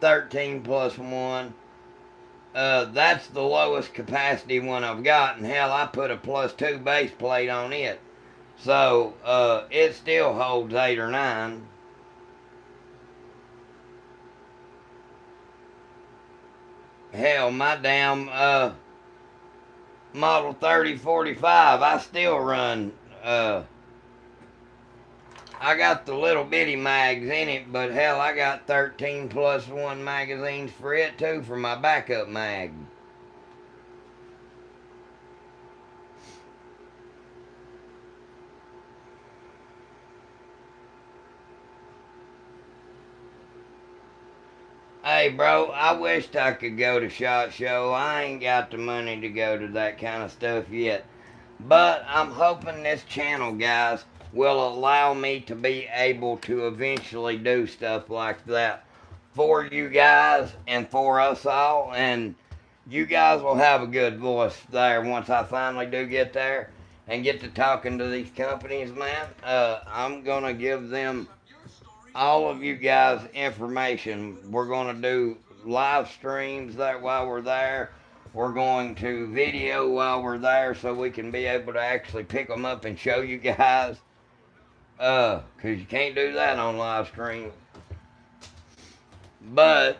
13 plus 1. That's the lowest capacity one I've got. And hell, I put a plus 2 base plate on it. So, it still holds 8 or 9. Hell, my damn Model 3045, I still run I got the little bitty mags in it, but hell, I got 13 plus 1 magazines for it too for my backup mag. Hey, bro, I wished I could go to SHOT Show. I ain't got the money to go to that kind of stuff yet. But I'm hoping this channel, guys, will allow me to be able to eventually do stuff like that for you guys and for us all. And you guys will have a good voice there once I finally do get there and get to talking to these companies, man. I'm going to give them, all of you guys, information. We're going to do live streams that while we're there. We're going to video while we're there so we can be able to actually pick them up and show you guys. Cause you can't do that on live stream. But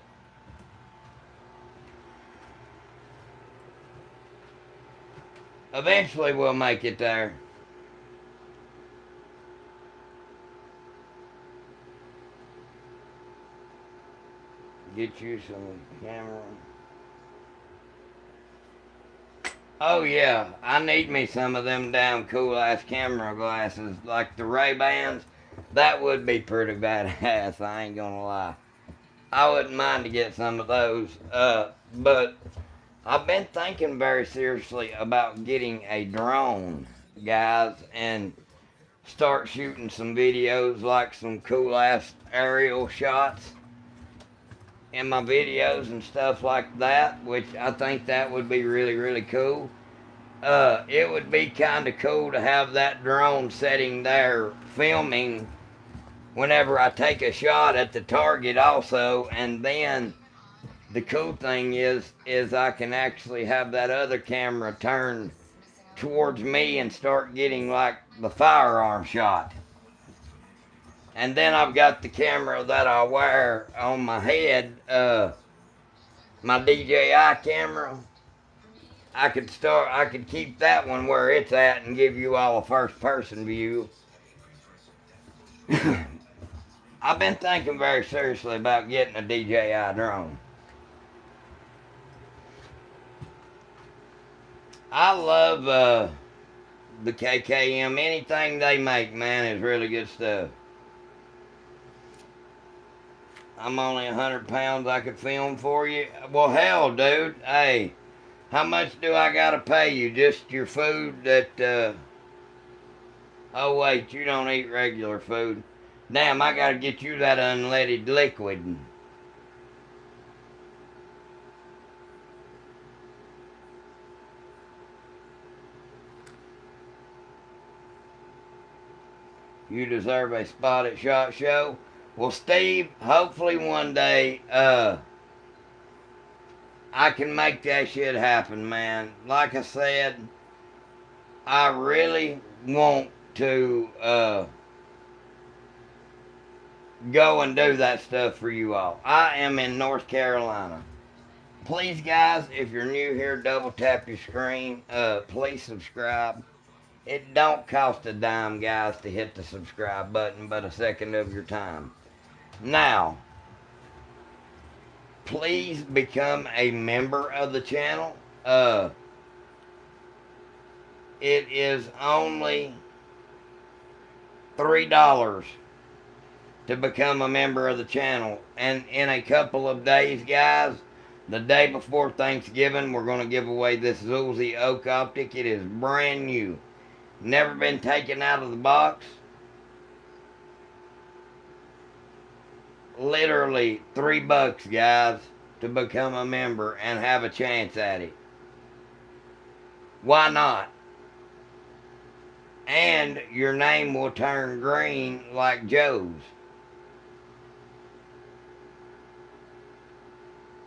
eventually we'll make it there. Get you some camera. Oh yeah, I need me some of them damn cool ass camera glasses like the Ray-Bans. That would be pretty badass, I ain't gonna lie. I wouldn't mind to get some of those. But I've been thinking very seriously about getting a drone, guys, and start shooting some videos, like some cool ass aerial shots in my videos and stuff like that, which I think that would be really, really cool. It would be kind of cool to have that drone sitting there filming whenever I take a shot at the target also, and then the cool thing is I can actually have that other camera turned towards me and start getting like the firearm shot. And then I've got the camera that I wear on my head, my DJI camera. I could keep that one where it's at and give you all a first person view. I've been thinking very seriously about getting a DJI drone. I love the KKM. Anything they make, man, is really good stuff. I'm only 100 pounds. I could film for you. Well, hell, dude. Hey, how much do I gotta pay you? Just your food that, oh wait, you don't eat regular food. Damn, I gotta get you that unleaded liquid. You deserve a spot at SHOT Show. Well, Steve, hopefully one day, I can make that shit happen, man. Like I said, I really want to, go and do that stuff for you all. I am in North Carolina. Please, guys, if you're new here, double tap your screen. Please subscribe. It don't cost a dime, guys, to hit the subscribe button, but a second of your time. Now, please become a member of the channel. It is only $3 to become a member of the channel. And in a couple of days, guys, the day before Thanksgiving, we're going to give away this Zulzy Oak Optic. It is brand new. Never been taken out of the box. Literally $3, guys, to become a member and have a chance at it. Why not? And your name will turn green like Joe's.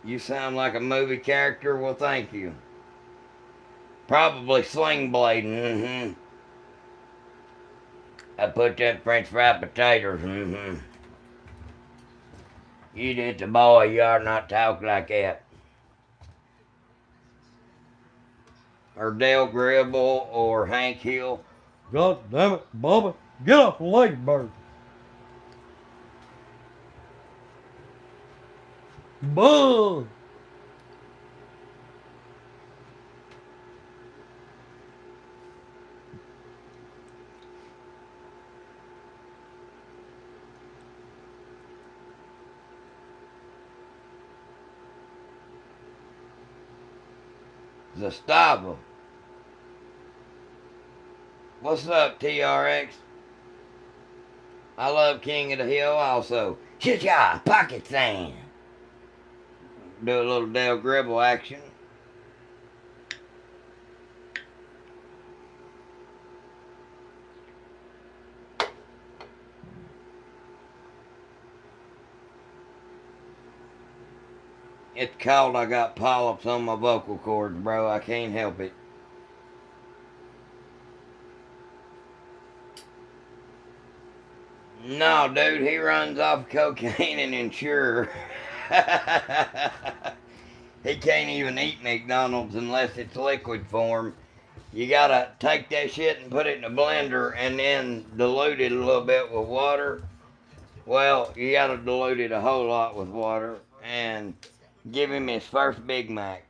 You sound like a movie character? Well, thank you. Probably sling blading. I put that French fried potatoes. You did the boy, you ought not talk like that. Or Dale Gribble or Hank Hill. God damn it, Bubba. Get off the leg bird. Bull. Zastava. What's up, TRX? I love King of the Hill also. Shit ya, pocket sand. Do a little Dale Gribble action. It's cold. I got polyps on my vocal cords, bro. I can't help it. No, dude, he runs off cocaine and insure. He can't even eat McDonald's unless it's liquid form. You gotta take that shit and put it in a blender and then dilute it a little bit with water. Well, you gotta dilute it a whole lot with water and give him his first Big Mac.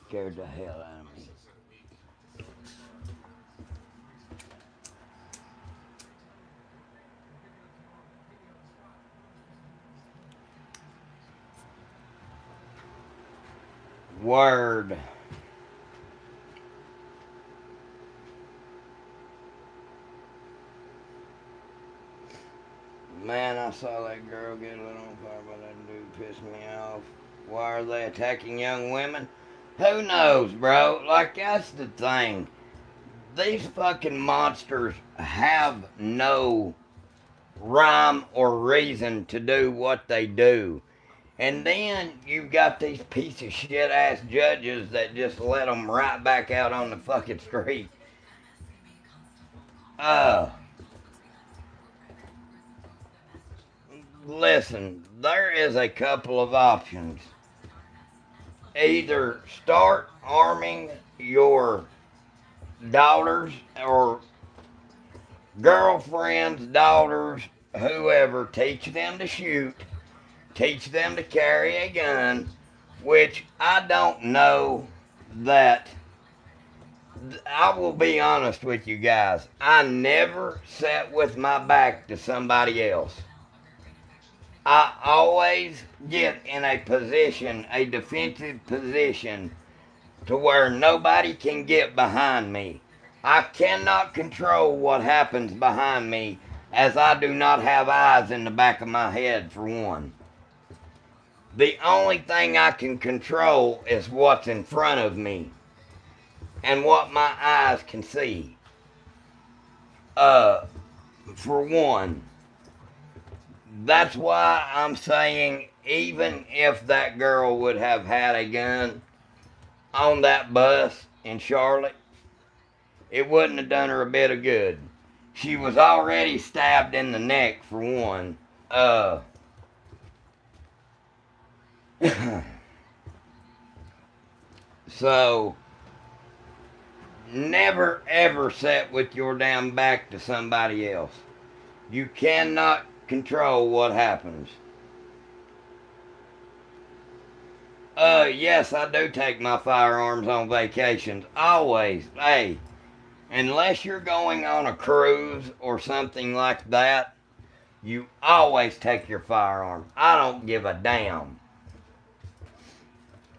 Scared the hell out of me. Word. Man, I saw that girl get lit on fire by that dude. Pissed me off. Why are they attacking young women? Who knows, bro? Like, that's the thing. These fucking monsters have no rhyme or reason to do what they do. And then you've got these piece of shit ass judges that just let them right back out on the fucking street. Uh, Listen, there is a couple of options. Either start arming your daughters or girlfriends, daughters, whoever, teach them to shoot, teach them to carry a gun, which I don't know that. I will be honest with you guys. I never sat with my back to somebody else. I always get in a position, a defensive position, to where nobody can get behind me. I cannot control what happens behind me, as I do not have eyes in the back of my head, for one. The only thing I can control is what's in front of me and what my eyes can see. For one, that's why I'm saying, even if that girl would have had a gun on that bus in Charlotte, it wouldn't have done her a bit of good. She was already stabbed in the neck, for one. So, never ever sit with your damn back to somebody else. You cannot control what happens. Yes, I do take my firearms on vacations. Always. Hey, unless you're going on a cruise or something like that, you always take your firearm. I don't give a damn.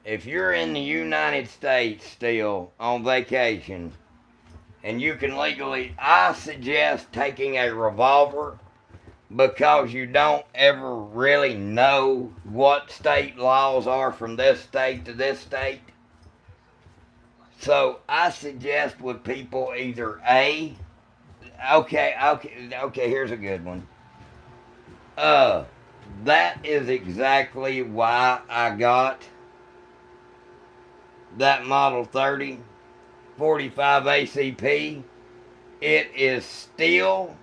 If you're in the United States still on vacation and you can legally, I suggest taking a revolver, because you don't ever really know what state laws are from this state to this state. So I suggest with people either okay, here's a good one. That is exactly why I got that Model 30 45 ACP. It is still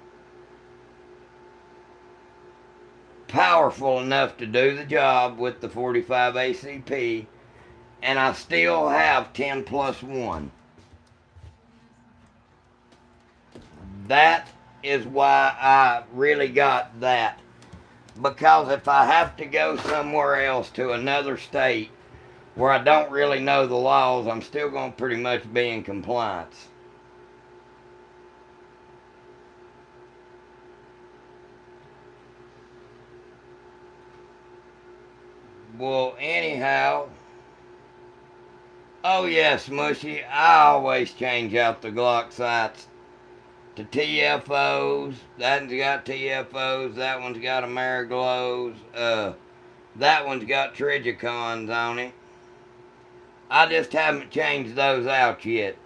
powerful enough to do the job with the 45 ACP, and I still have 10 plus 1. That is why I really got that. Because if I have to go somewhere else to another state where I don't really know the laws, I'm still going to pretty much be in compliance. Well, anyhow, oh yes, Mushy, I always change out the Glock sights to TFOs. That one's got TFOs. That one's got Ameriglows. That one's got Trijicons on it. I just haven't changed those out yet.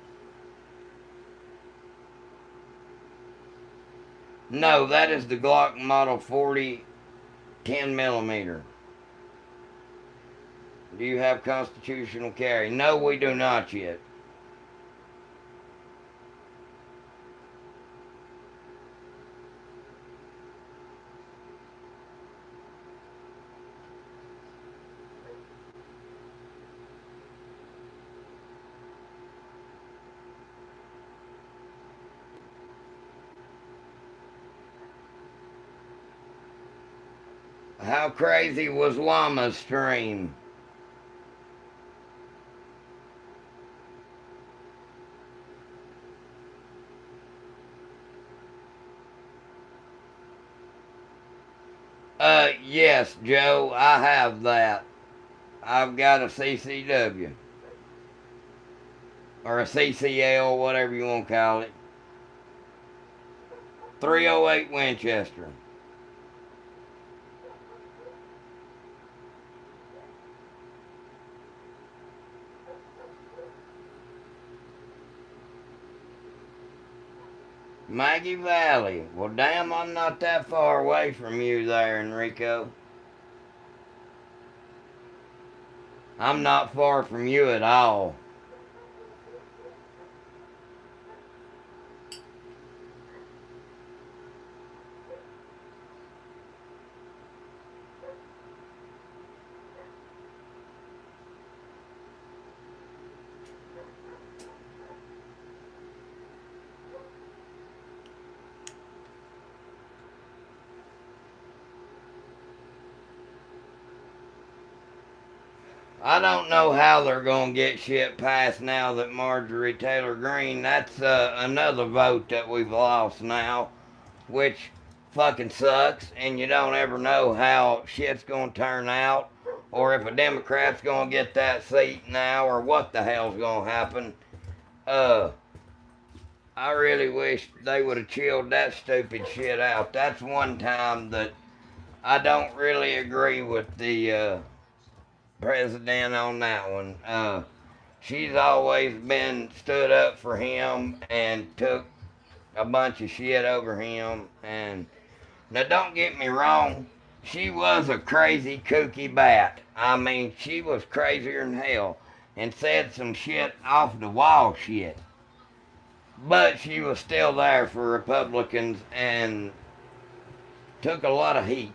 No, that is the Glock Model 40 10 millimeter. Do you have constitutional carry? No, we do not yet. How crazy was Llama's stream? Yes, Joe, I have that. I've got a CCW. Or a CCL, whatever you want to call it. 308 Winchester. Maggie Valley. Well, damn, I'm not that far away from you there, Enrico. I'm not far from you at all. I don't know how they're going to get shit passed now that Marjorie Taylor Greene, that's another vote that we've lost now, which fucking sucks, and you don't ever know how shit's going to turn out, or if a Democrat's going to get that seat now, or what the hell's going to happen. I really wish they would have chilled that stupid shit out. That's one time that I don't really agree with the president on that one. She's always been stood up for him and took a bunch of shit over him. And now, don't get me wrong, she was a crazy kooky bat. I mean, she was crazier than hell and said some shit off the wall shit. But she was still there for Republicans and took a lot of heat.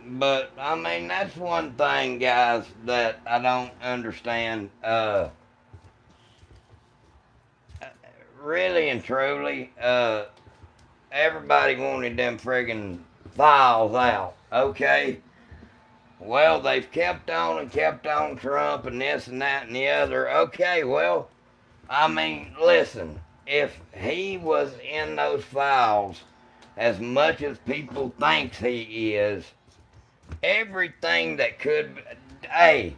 But I mean, that's one thing, guys, that I don't understand. Really and truly, everybody wanted them friggin' files out. Okay. Well, they've kept on and kept on Trump and this and that and the other. Okay, well, I mean, listen, if he was in those files as much as people thinks he is, everything that could, hey,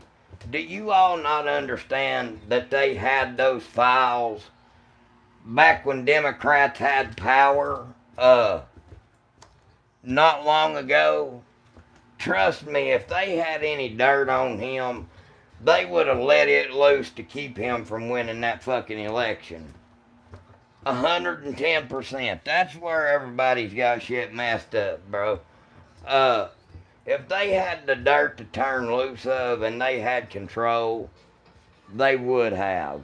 Do you all not understand that they had those files back when Democrats had power, not long ago? Trust me, if they had any dirt on him, they would have let it loose to keep him from winning that fucking election. 110%. That's where everybody's got shit messed up, bro. If they had the dirt to turn loose of and they had control, they would have.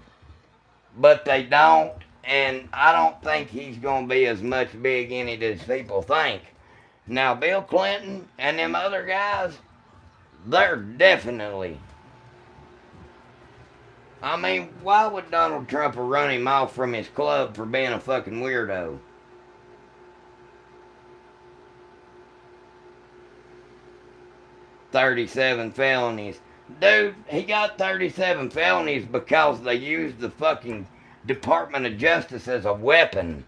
But they don't, and I don't think he's going to be as much big in it as people think. Now, Bill Clinton and them other guys, they're definitely. I mean, why would Donald Trump run him off from his club for being a fucking weirdo? "37 felonies. Dude, he got 37 felonies because they used the fucking Department of Justice as a weapon.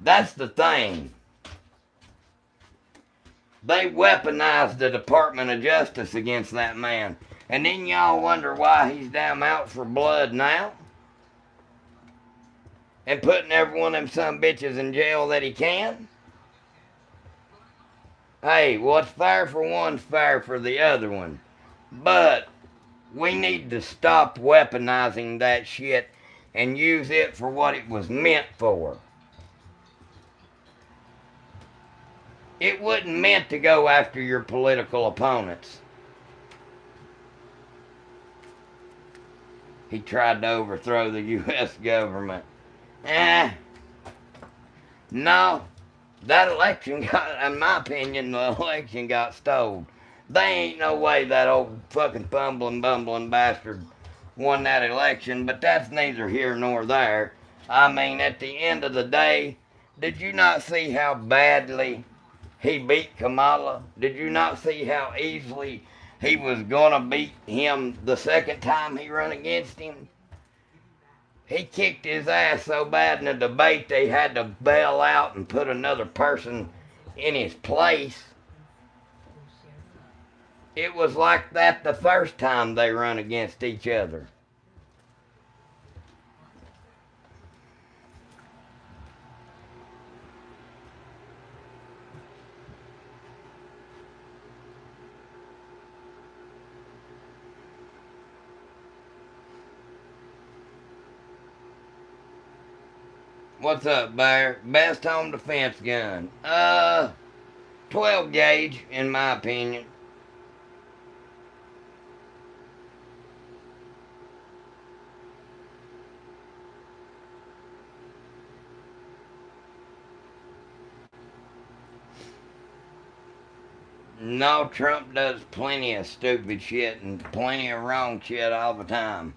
That's the thing. They weaponized the Department of Justice against that man. And then y'all wonder why he's damn out for blood now? And putting every one of them some bitches in jail that he can? Hey, what's fair for one's fair for the other one. But we need to stop weaponizing that shit and use it for what it was meant for. It wasn't meant to go after your political opponents. He tried to overthrow the U.S. government. No, that election got, in my opinion, the election got stole. They ain't no way that old fucking bumbling bastard won that election, but that's neither here nor there. I mean, at the end of the day, did you not see how badly he beat Kamala? Did you not see how easily he was gonna beat him the second time he run against him? He kicked his ass so bad in the debate they had to bail out and put another person in his place. It was like that the first time they run against each other. What's up, Bear? Best home defense gun? 12 gauge, in my opinion. No, Trump does plenty of stupid shit and plenty of wrong shit all the time.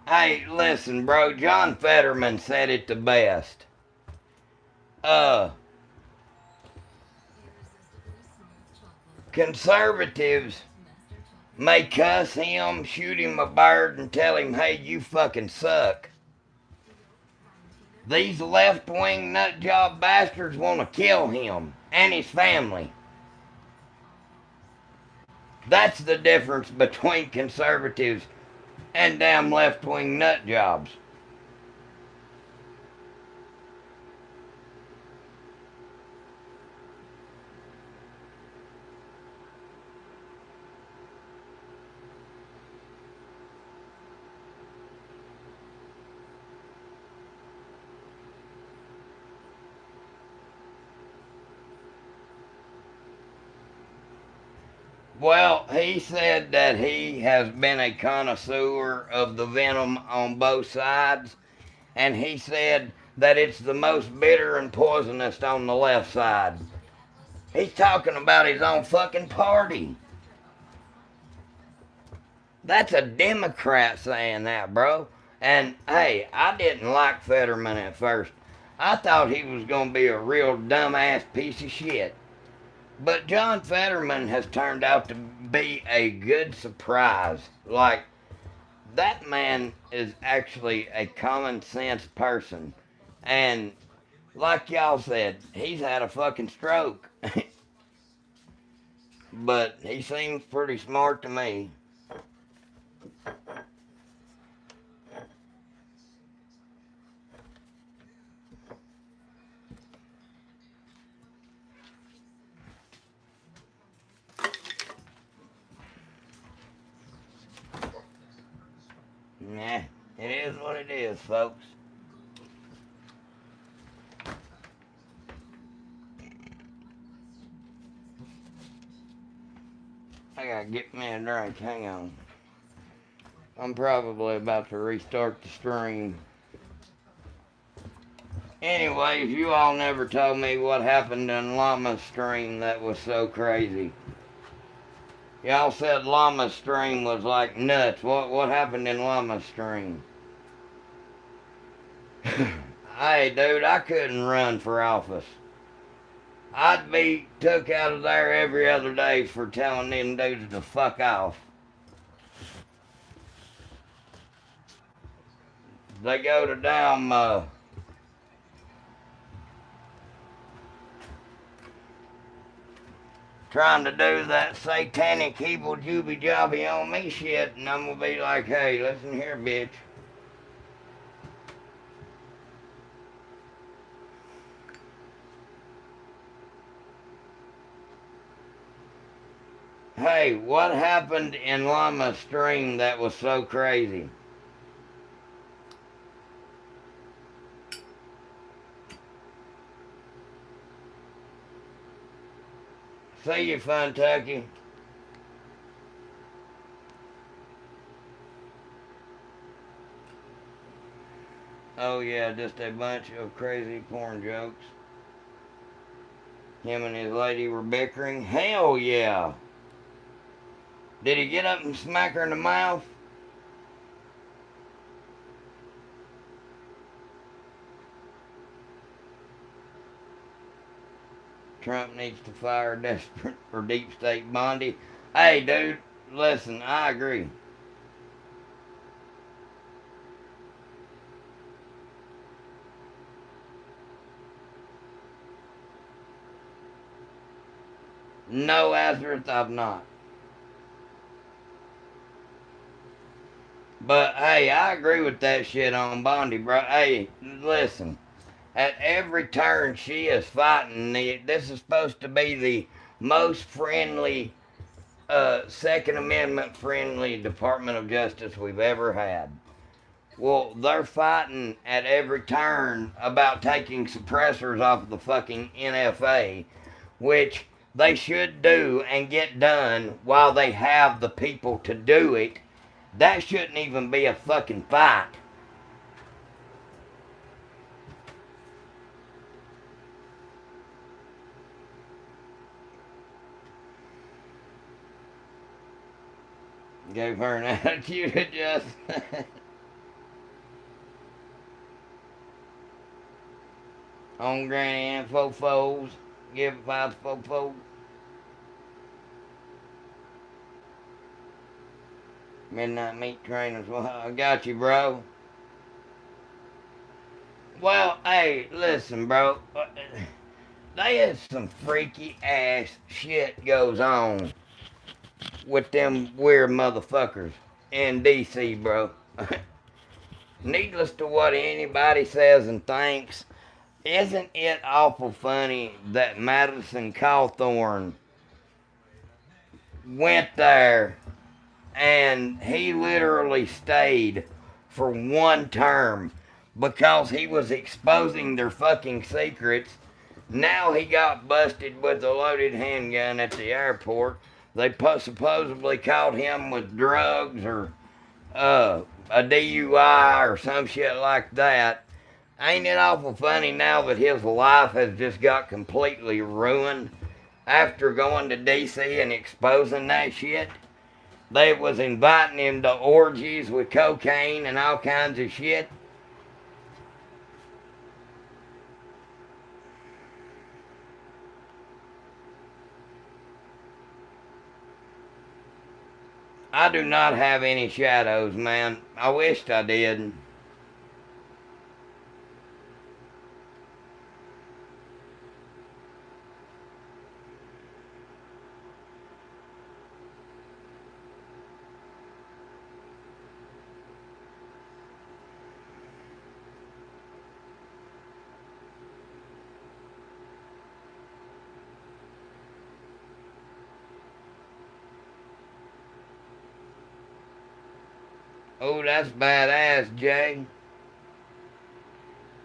Hey, listen, bro. John Fetterman said it the best. Conservatives may cuss him, shoot him a bird, and tell him, hey, you fucking suck. These left-wing nutjob bastards want to kill him and his family. That's the difference between conservatives and damn left-wing nutjobs. Well, he said that he has been a connoisseur of the venom on both sides, and he said that it's the most bitter and poisonous on the left side. He's talking about his own fucking party. That's a Democrat saying that, bro. And hey, I didn't like Fetterman at first. I thought he was going to be a real dumbass piece of shit. But John Fetterman has turned out to be a good surprise. Like, That man is actually a common sense person. And like y'all said, he's had a fucking stroke. But he seems pretty smart to me. Nah, it is what it is, folks. I gotta get me a drink. Hang on. I'm probably about to restart the stream. Anyways, you all never told me what happened in Llama's stream that was so crazy. Y'all said Llama's stream was like nuts. What happened in Llama's stream? Hey, dude, I couldn't run for office. I'd be took out of there every other day for telling them dudes to fuck off. They go to damn trying to do that satanic evil jooby jobby on me shit, and I'm gonna be like, hey, listen here, bitch. Hey, what happened in Llama's stream that was so crazy? See you, Funtucky. Oh yeah, just a bunch of crazy porn jokes. Him and his lady were bickering. Hell yeah. Did he get up and smack her in the mouth? Trump needs to fire desperate or deep state Bondi. Hey, dude, listen, I agree. No, Azareth, I've not. But hey, I agree with that shit on Bondi, bro. Hey, listen. At every turn, she is fighting. This is supposed to be the most friendly, Second Amendment friendly Department of Justice we've ever had. Well, they're fighting at every turn about taking suppressors off of the fucking NFA, which they should do and get done while they have the people to do it. That shouldn't even be a fucking fight. Gave her an attitude adjustment. On Granny and Fofos. Give it 5 Fofos. Midnight Meat Train as well. I got you, bro. Well, hey, listen, bro. There's some freaky ass shit goes on with them weird motherfuckers in DC, bro. Needless to what anybody says and thinks, isn't it awful funny that Madison Cawthorn went there and he literally stayed for one term because he was exposing their fucking secrets. Now he got busted with a loaded handgun at the airport. They supposedly caught him with drugs or a DUI or some shit like that. Ain't it awful funny now that his life has just got completely ruined after going to DC and exposing that shit? They was inviting him to orgies with cocaine and all kinds of shit. I do not have any shadows, man. I wished I did. Oh, that's badass, Jay.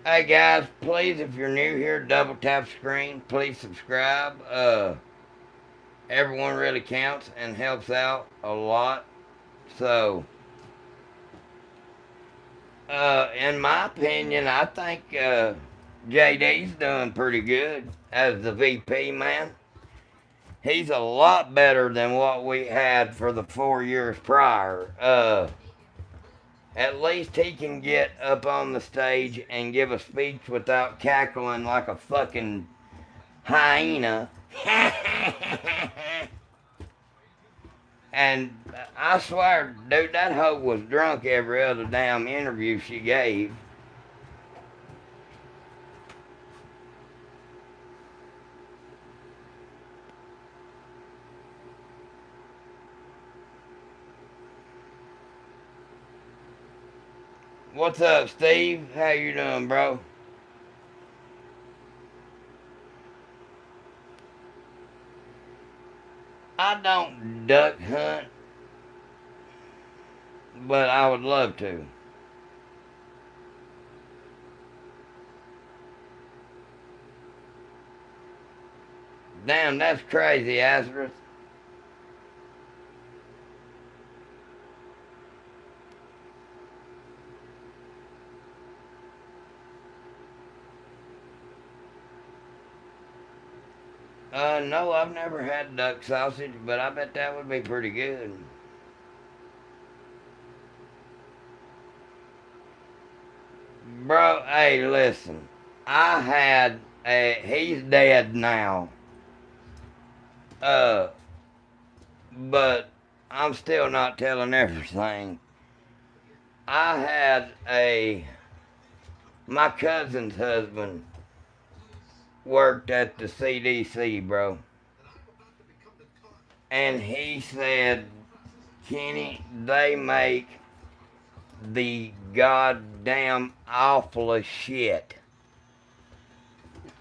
Hey guys, please, if you're new here, double tap screen. Please subscribe. Everyone really counts and helps out a lot. So, in my opinion, I think JD's doing pretty good as the VP, man. He's a lot better than what we had for the 4 years prior. At least he can get up on the stage and give a speech without cackling like a fucking hyena. And I swear, dude, that hoe was drunk every other damn interview she gave. What's up, Steve? How you doing, bro? I don't duck hunt, but I would love to. Damn, that's crazy, Azareth. No, I've never had duck sausage, but I bet that would be pretty good. Bro, hey, listen. He's dead now. Uh, but I'm still not telling everything. My cousin's husband worked at the CDC, bro. And he said, Kenny, they make the goddamn awfulest shit.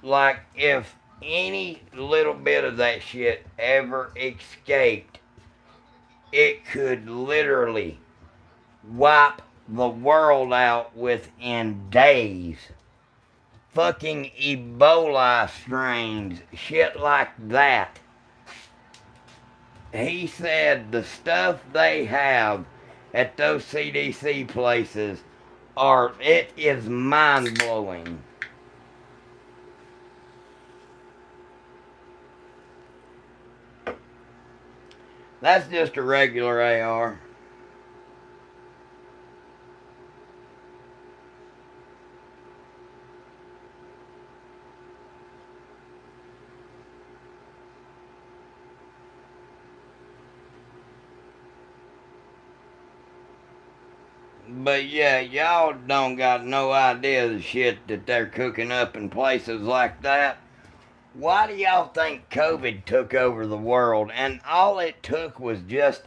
Like, if any little bit of that shit ever escaped, it could literally wipe the world out within days. Fucking Ebola strains, shit like that. He said the stuff they have at those CDC places it is mind blowing. That's just a regular AR. But yeah, y'all don't got no idea the shit that they're cooking up in places like that. Why do y'all think COVID took over the world? And all it took was just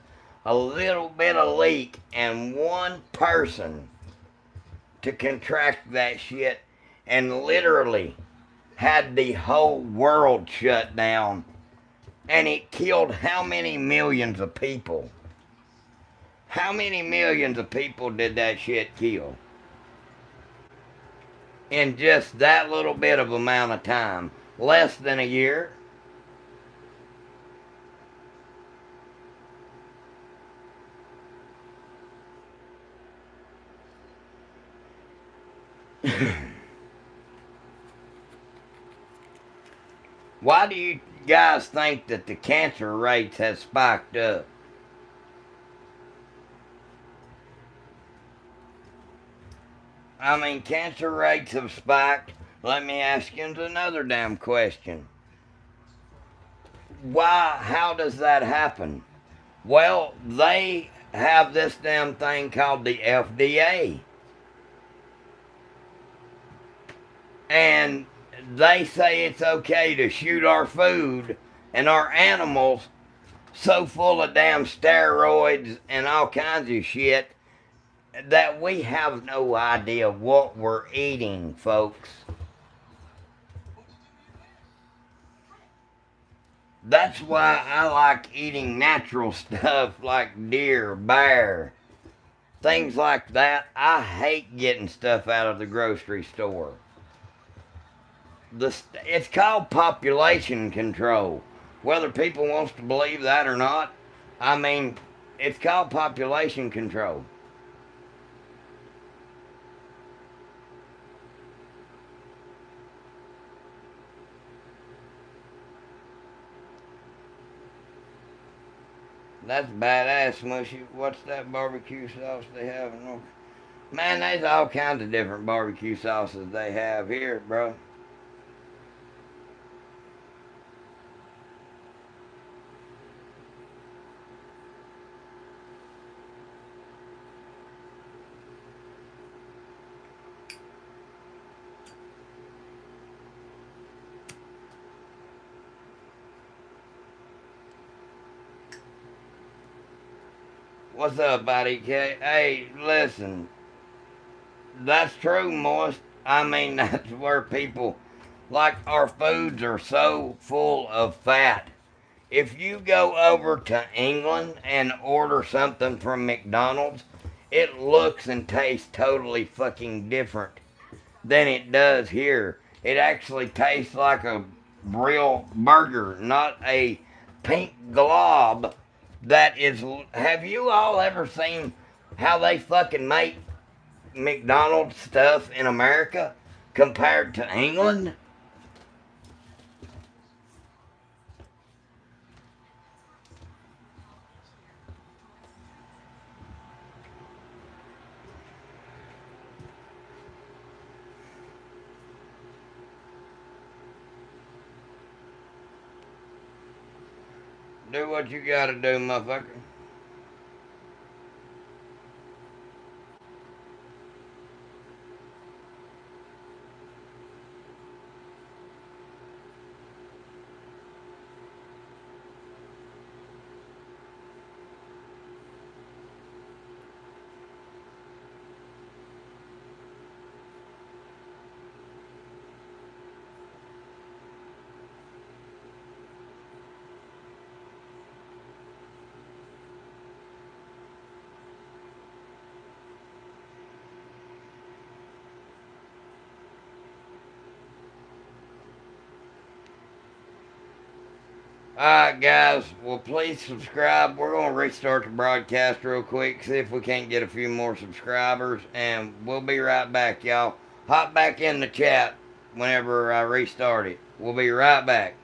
a little bit of leak and one person to contract that shit and literally had the whole world shut down. And it killed how many millions of people? How many millions of people did that shit kill? In just that little bit of amount of time. Less than a year. Why do you guys think that the cancer rates have spiked up? I mean, cancer rates have spiked. Let me ask you another damn question. How does that happen? Well, they have this damn thing called the FDA. And they say it's okay to shoot our food and our animals so full of damn steroids and all kinds of shit that we have no idea what we're eating, folks. That's why I like eating natural stuff like deer, bear, things like that. I hate getting stuff out of the grocery store. It's called population control. Whether people wants to believe that or not, I mean, it's called population control. That's badass, Mushy. What's that barbecue sauce they have in North? Man, there's all kinds of different barbecue sauces they have here, bro. What's up, buddy? Hey, listen. That's true, Moist. I mean, that's where people, like, our foods are so full of fat. If you go over to England and order something from McDonald's, it looks and tastes totally fucking different than it does here. It actually tastes like a real burger, not a pink glob that is. Have you all ever seen how they fucking make McDonald's stuff in America compared to England? Do what you gotta do, motherfucker. Alright, guys. Well, please subscribe. We're going to restart the broadcast real quick, see if we can't get a few more subscribers, and we'll be right back, y'all. Hop back in the chat whenever I restart it. We'll be right back.